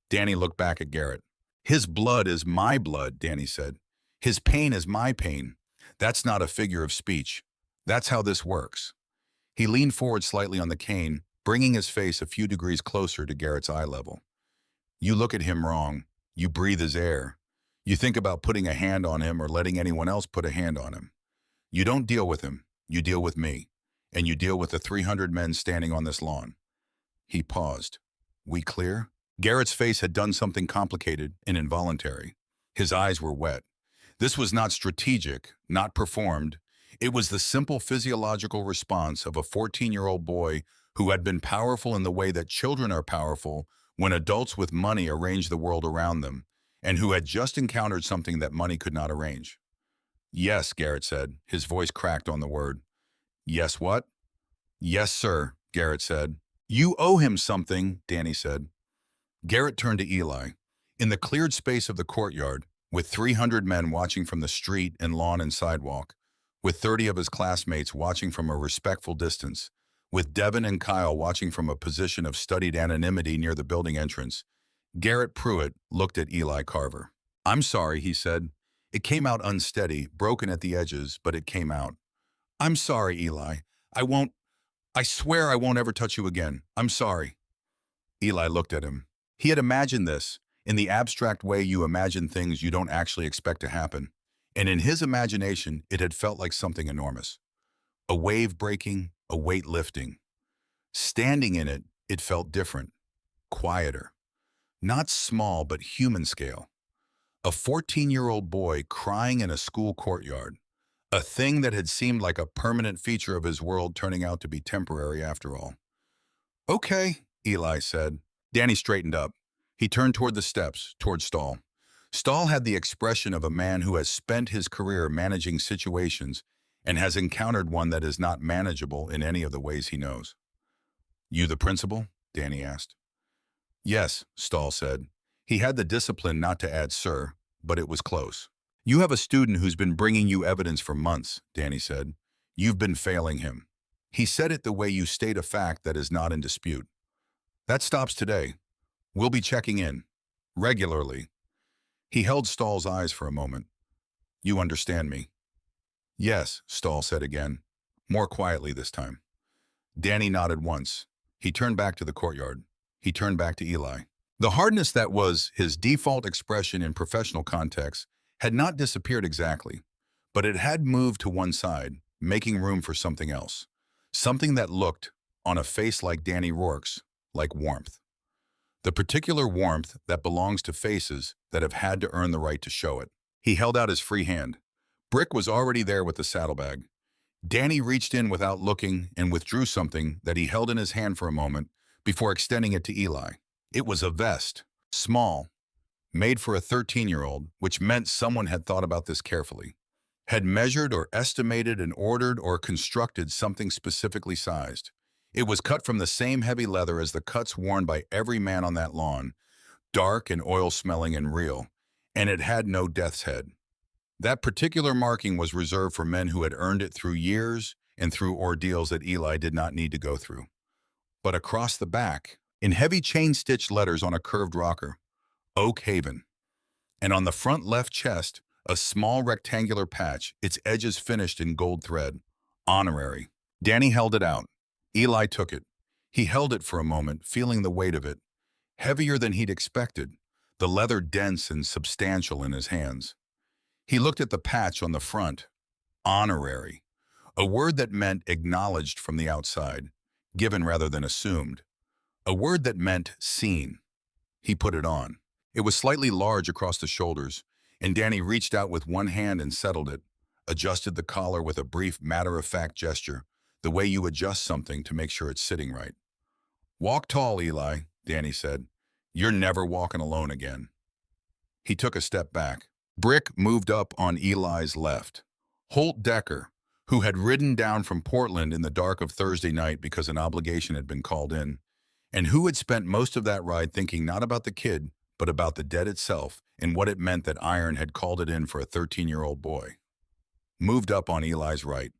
[SPEAKER 1] Danny looked back at Garrett. "His blood is my blood," Danny said. "His pain is my pain. That's not a figure of speech. That's how this works." He leaned forward slightly on the cane, bringing his face a few degrees closer to Garrett's eye level. "You look at him wrong. You breathe his air. You think about putting a hand on him or letting anyone else put a hand on him. You don't deal with him. You deal with me. And you deal with the 300 men standing on this lawn." He paused. "We clear?" Garrett's face had done something complicated and involuntary. His eyes were wet. This was not strategic, not performed. It was the simple physiological response of a 14-year-old boy who had been powerful in the way that children are powerful when adults with money arrange the world around them, and who had just encountered something that money could not arrange. "Yes," Garrett said. His voice cracked on the word. "Yes, what?" "Yes, sir," Garrett said. "You owe him something," Danny said. Garrett turned to Eli. In the cleared space of the courtyard, with 300 men watching from the street and lawn and sidewalk, with 30 of his classmates watching from a respectful distance, with Devin and Kyle watching from a position of studied anonymity near the building entrance, Garrett Pruitt looked at Eli Carver. "I'm sorry," he said. "It came out unsteady, broken at the edges, but it came out. I'm sorry, Eli. I swear I won't ever touch you again. I'm sorry." Eli looked at him. He had imagined this, in the abstract way you imagine things you don't actually expect to happen. And in his imagination, it had felt like something enormous. A wave breaking, a weight lifting. Standing in it, it felt different, quieter. Not small, but human scale. A 14-year-old boy crying in a school courtyard. A thing that had seemed like a permanent feature of his world turning out to be temporary after all. "Okay," Eli said. Danny straightened up. He turned toward the steps, toward Stahl. Stahl had the expression of a man who has spent his career managing situations and has encountered one that is not manageable in any of the ways he knows. "You the principal?" Danny asked. "Yes," Stahl said. He had the discipline not to add "sir," but it was close. "You have a student who's been bringing you evidence for months," Danny said. "You've been failing him." He said it the way you state a fact that is not in dispute. "That stops today. We'll be checking in. Regularly." He held Stahl's eyes for a moment. "You understand me?" "Yes," Stahl said again, more quietly this time. Danny nodded once. He turned back to the courtyard. He turned back to Eli. The hardness that was his default expression in professional contexts had not disappeared exactly, but it had moved to one side, making room for something else. Something that looked, on a face like Danny Rourke's, like warmth. The particular warmth that belongs to faces that have had to earn the right to show it. He held out his free hand. Brick was already there with the saddlebag. Danny reached in without looking and withdrew something that he held in his hand for a moment before extending it to Eli. It was a vest, Small, made for a 13-year-old, which meant someone had thought about this carefully, had measured or estimated and ordered or constructed something specifically sized. It was cut from the same heavy leather as the cuts worn by every man on that lawn, dark and oil-smelling and real, and it had no death's head. That particular marking was reserved for men who had earned it through years and through ordeals that Eli did not need to go through. But across the back, in heavy chain-stitched letters on a curved rocker, Oak Haven. And on the front left chest, a small rectangular patch, its edges finished in gold thread. Honorary. Danny held it out. Eli took it. He held it for a moment, feeling the weight of it. Heavier than he'd expected, the leather dense and substantial in his hands. He looked at the patch on the front. Honorary. A word that meant acknowledged from the outside, given rather than assumed. A word that meant seen. He put it on. It was slightly large across the shoulders, and Danny reached out with one hand and settled it, adjusted the collar with a brief matter-of-fact gesture, the way you adjust something to make sure it's sitting right. "Walk tall, Eli," Danny said. "You're never walking alone again." He took a step back. Brick moved up on Eli's left. Holt Decker, who had ridden down from Portland in the dark of Thursday night because an obligation had been called in, and who had spent most of that ride thinking not about the kid, but about the debt itself and what it meant that Iron had called it in for a 13-year-old boy. Moved up on Eli's right.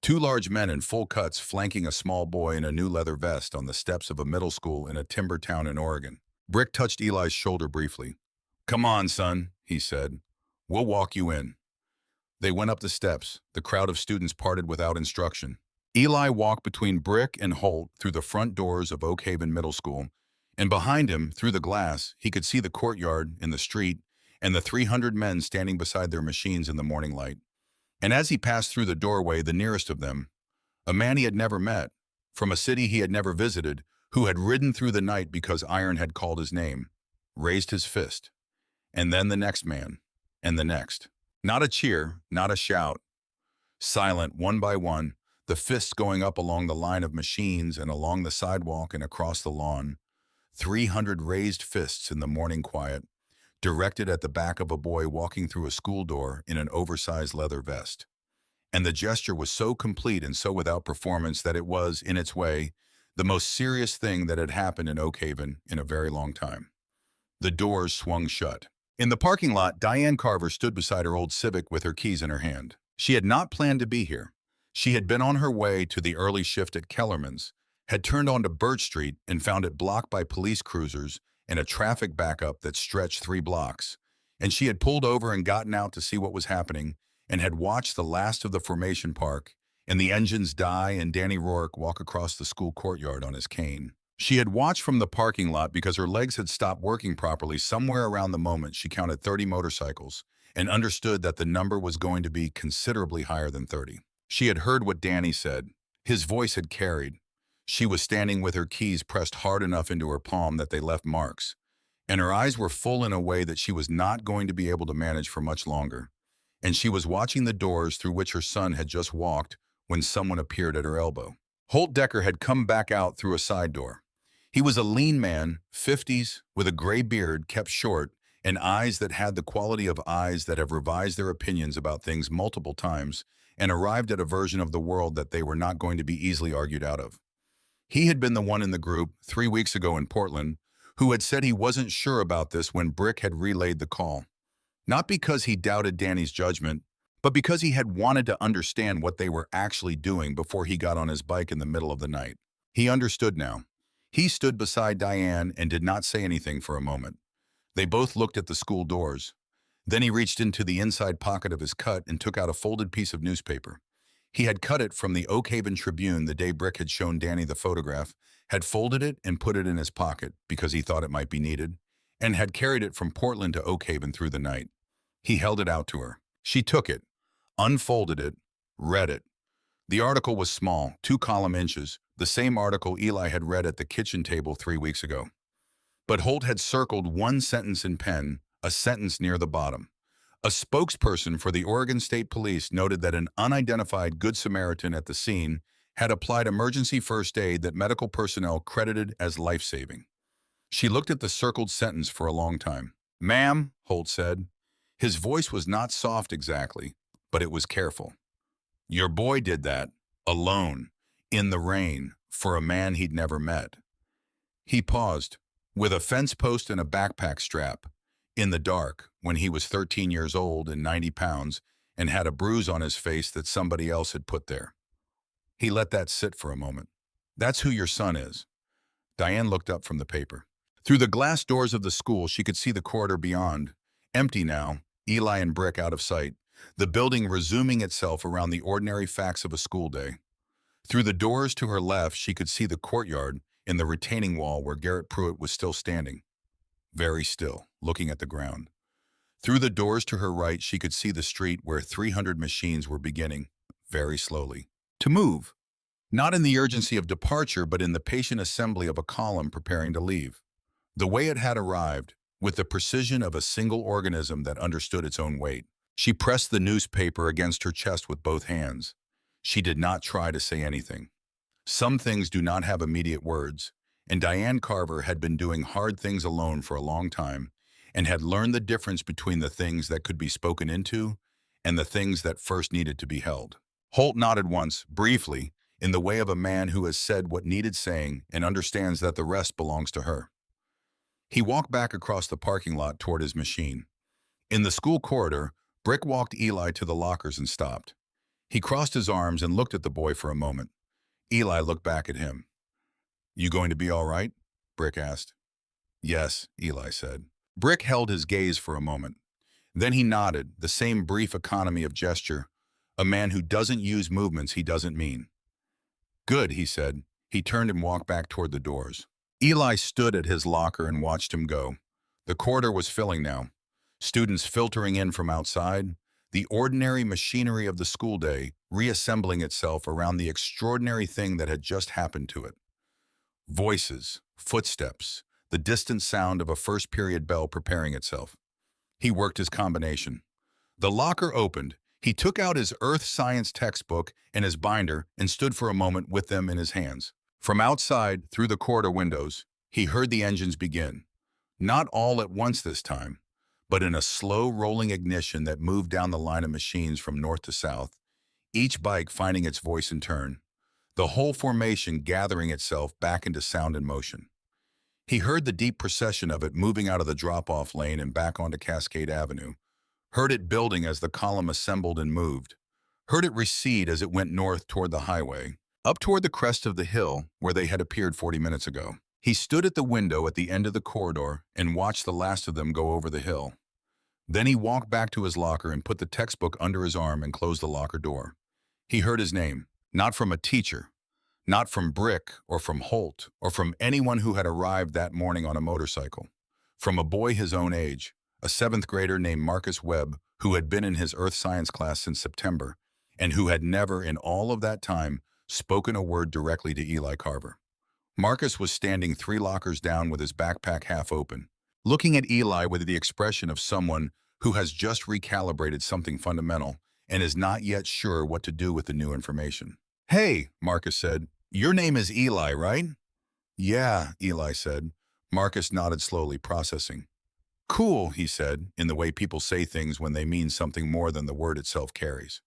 [SPEAKER 1] Two large men in full cuts flanking a small boy in a new leather vest on the steps of a middle school in a timber town in Oregon. Brick touched Eli's shoulder briefly. "Come on, son," he said. "We'll walk you in." They went up the steps. The crowd of students parted without instruction. Eli walked between Brick and Holt through the front doors of Oak Haven Middle School, and behind him, through the glass, he could see the courtyard and the street and the 300 men standing beside their machines in the morning light. And as he passed through the doorway, the nearest of them, a man he had never met, from a city he had never visited, who had ridden through the night because Iron had called his name, raised his fist. And then the next man, and the next. Not a cheer, not a shout. Silent, one by one, the fists going up along the line of machines and along the sidewalk and across the lawn. 300 raised fists in the morning quiet, directed at the back of a boy walking through a school door in an oversized leather vest. And the gesture was so complete and so without performance that it was, in its way, the most serious thing that had happened in Oak Haven in a very long time. The doors swung shut. In the parking lot, Diane Carver stood beside her old Civic with her keys in her hand. She had not planned to be here. She had been on her way to the early shift at Kellerman's, had turned onto Birch Street and found it blocked by police cruisers and a traffic backup that stretched 3 blocks. And she had pulled over and gotten out to see what was happening and had watched the last of the formation park and the engines die and Danny Rourke walk across the school courtyard on his cane. She had watched from the parking lot because her legs had stopped working properly somewhere around the moment she counted 30 motorcycles and understood that the number was going to be considerably higher than 30. She had heard what Danny said. His voice had carried. She was standing with her keys pressed hard enough into her palm that they left marks, and her eyes were full in a way that she was not going to be able to manage for much longer. And she was watching the doors through which her son had just walked when someone appeared at her elbow. Holt Decker had come back out through a side door. He was a lean man, 50s, with a gray beard kept short and eyes that had the quality of eyes that have revised their opinions about things multiple times and arrived at a version of the world that they were not going to be easily argued out of. He had been the one in the group 3 weeks ago in Portland who had said he wasn't sure about this when Brick had relayed the call. Not because he doubted Danny's judgment, but because he had wanted to understand what they were actually doing before he got on his bike in the middle of the night. He understood now. He stood beside Diane and did not say anything for a moment. They both looked at the school doors. Then he reached into the inside pocket of his cut and took out a folded piece of newspaper. He had cut it from the Oak Haven Tribune the day Brick had shown Danny the photograph, had folded it and put it in his pocket because he thought it might be needed, and had carried it from Portland to Oak Haven through the night. He held it out to her. She took it, unfolded it, read it. The article was small, 2 inches, the same article Eli had read at the kitchen table 3 weeks ago. But Holt had circled one sentence in pen, a sentence near the bottom. A spokesperson for the Oregon State Police noted that an unidentified Good Samaritan at the scene had applied emergency first aid that medical personnel credited as life-saving. She looked at the circled sentence for a long time. "Ma'am," Holt said. His voice was not soft exactly, but it was careful. "Your boy did that, alone, in the rain, for a man he'd never met." He paused, with a fence post and a backpack strap, in the dark, when he was 13 years old and 90 pounds, and had a bruise on his face that somebody else had put there. He let that sit for a moment. "That's who your son is." Diane looked up from the paper. Through the glass doors of the school, she could see the corridor beyond. Empty now, Eli and Brick out of sight, the building resuming itself around the ordinary facts of a school day. Through the doors to her left, she could see the courtyard and the retaining wall where Garrett Pruitt was still standing, very still, looking at the ground. Through the doors to her right, she could see the street where 300 machines were beginning, very slowly, to move. Not in the urgency of departure, but in the patient assembly of a column preparing to leave. The way it had arrived, with the precision of a single organism that understood its own weight. She pressed the newspaper against her chest with both hands. She did not try to say anything. Some things do not have immediate words, and Diane Carver had been doing hard things alone for a long time, and had learned the difference between the things that could be spoken into and the things that first needed to be held. Holt nodded once, briefly, in the way of a man who has said what needed saying and understands that the rest belongs to her. He walked back across the parking lot toward his machine. In the school corridor, Brick walked Eli to the lockers and stopped. He crossed his arms and looked at the boy for a moment. Eli looked back at him. "You going to be all right?" Brick asked. "Yes," Eli said. Brick held his gaze for a moment. Then he nodded, the same brief economy of gesture, a man who doesn't use movements he doesn't mean. "Good," he said. He turned and walked back toward the doors. Eli stood at his locker and watched him go. The corridor was filling now. Students filtering in from outside, the ordinary machinery of the school day reassembling itself around the extraordinary thing that had just happened to it. Voices, footsteps, the distant sound of a first-period bell preparing itself. He worked his combination. The locker opened. He took out his earth science textbook and his binder and stood for a moment with them in his hands. From outside, through the corridor windows, he heard the engines begin. Not all at once this time, but in a slow rolling ignition that moved down the line of machines from north to south, each bike finding its voice in turn, the whole formation gathering itself back into sound and motion. He heard the deep procession of it moving out of the drop-off lane and back onto Cascade Avenue, heard it building as the column assembled and moved, heard it recede as it went north toward the highway, up toward the crest of the hill where they had appeared 40 minutes ago. He stood at the window at the end of the corridor and watched the last of them go over the hill. Then he walked back to his locker and put the textbook under his arm and closed the locker door. He heard his name, not from a teacher, not from Brick or from Holt or from anyone who had arrived that morning on a motorcycle, from a boy his own age, a seventh grader named Marcus Webb, who had been in his earth science class since September, and who had never in all of that time spoken a word directly to Eli Carver. Marcus was standing 3 lockers down with his backpack half open, looking at Eli with the expression of someone who has just recalibrated something fundamental and is not yet sure what to do with the new information. "Hey," Marcus said, "your name is Eli, right?" "Yeah," Eli said. Marcus nodded slowly, processing. "Cool," he said, in the way people say things when they mean something more than the word itself carries.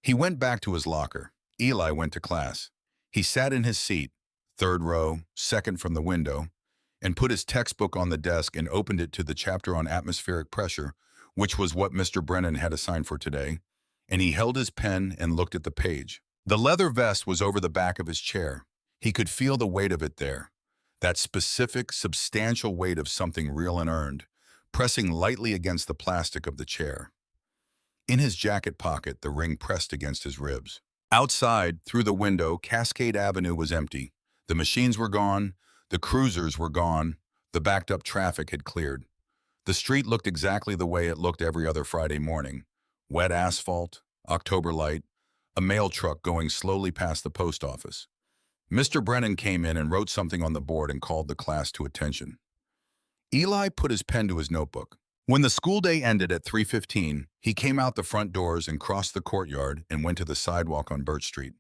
[SPEAKER 1] He went back to his locker. Eli went to class. He sat in his seat, 3rd row, second from the window, and put his textbook on the desk and opened it to the chapter on atmospheric pressure, which was what Mr. Brennan had assigned for today, and he held his pen and looked at the page. The leather vest was over the back of his chair. He could feel the weight of it there, that specific, substantial weight of something real and earned, pressing lightly against the plastic of the chair. In his jacket pocket, the ring pressed against his ribs. Outside, through the window, Cascade Avenue was empty. The machines were gone, the cruisers were gone, the backed-up traffic had cleared. The street looked exactly the way it looked every other Friday morning. Wet asphalt, October light, a mail truck going slowly past the post office. Mr. Brennan came in and wrote something on the board and called the class to attention. Eli put his pen to his notebook. When the school day ended at 3:15, he came out the front doors and crossed the courtyard and went to the sidewalk on Birch Street.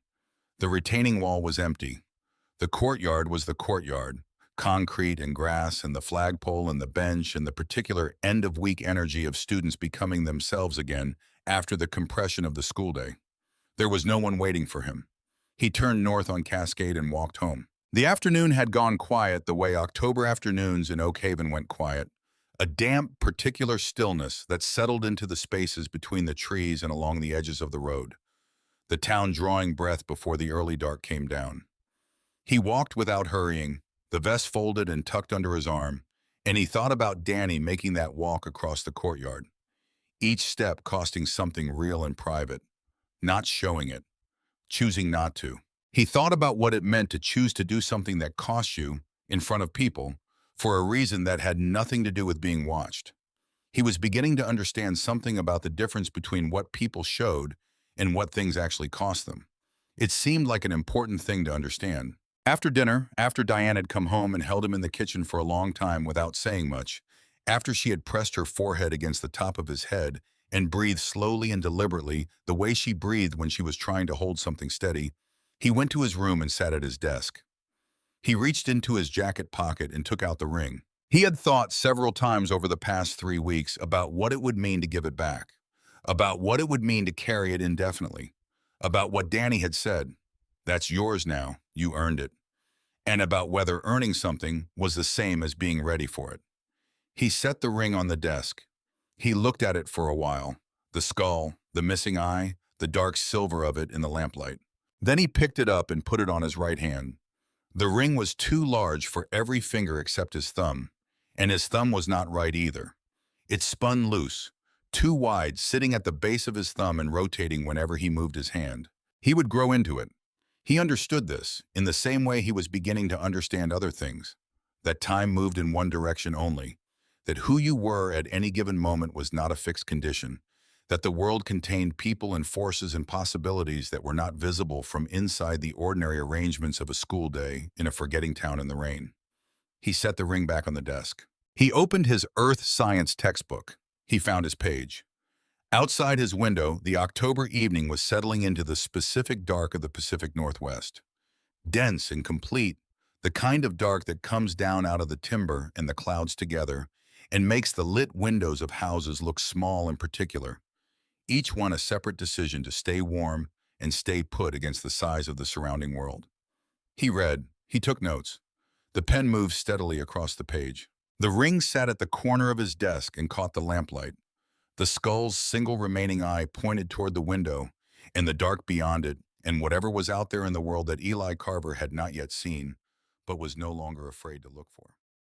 [SPEAKER 1] The retaining wall was empty. The courtyard was the courtyard, concrete and grass and the flagpole and the bench and the particular end-of-week energy of students becoming themselves again after the compression of the school day. There was no one waiting for him. He turned north on Cascade and walked home. The afternoon had gone quiet the way October afternoons in Oak Haven went quiet, a damp, particular stillness that settled into the spaces between the trees and along the edges of the road, the town drawing breath before the early dark came down. He walked without hurrying, the vest folded and tucked under his arm, and he thought about Danny making that walk across the courtyard, each step costing something real and private, not showing it, choosing not to. He thought about what it meant to choose to do something that cost you, in front of people, for a reason that had nothing to do with being watched. He was beginning to understand something about the difference between what people showed and what things actually cost them. It seemed like an important thing to understand. After dinner, after Diane had come home and held him in the kitchen for a long time without saying much, after she had pressed her forehead against the top of his head and breathed slowly and deliberately the way she breathed when she was trying to hold something steady, he went to his room and sat at his desk. He reached into his jacket pocket and took out the ring. He had thought several times over the past 3 weeks about what it would mean to give it back, about what it would mean to carry it indefinitely, about what Danny had said, "That's yours now, you earned it," and about whether earning something was the same as being ready for it. He set the ring on the desk. He looked at it for a while, the skull, the missing eye, the dark silver of it in the lamplight. Then he picked it up and put it on his right hand. The ring was too large for every finger except his thumb, and his thumb was not right either. It spun loose, too wide, sitting at the base of his thumb and rotating whenever he moved his hand. He would grow into it. He understood this, in the same way he was beginning to understand other things, that time moved in one direction only, that who you were at any given moment was not a fixed condition, that the world contained people and forces and possibilities that were not visible from inside the ordinary arrangements of a school day in a forgetting town in the rain. He set the ring back on the desk. He opened his earth science textbook. He found his page. Outside his window, the October evening was settling into the specific dark of the Pacific Northwest. Dense and complete, the kind of dark that comes down out of the timber and the clouds together and makes the lit windows of houses look small and particular, each one a separate decision to stay warm and stay put against the size of the surrounding world. He read, he took notes. The pen moved steadily across the page. The ring sat at the corner of his desk and caught the lamplight. The skull's single remaining eye pointed toward the window and the dark beyond it and whatever was out there in the world that Eli Carver had not yet seen, but was no longer afraid to look for.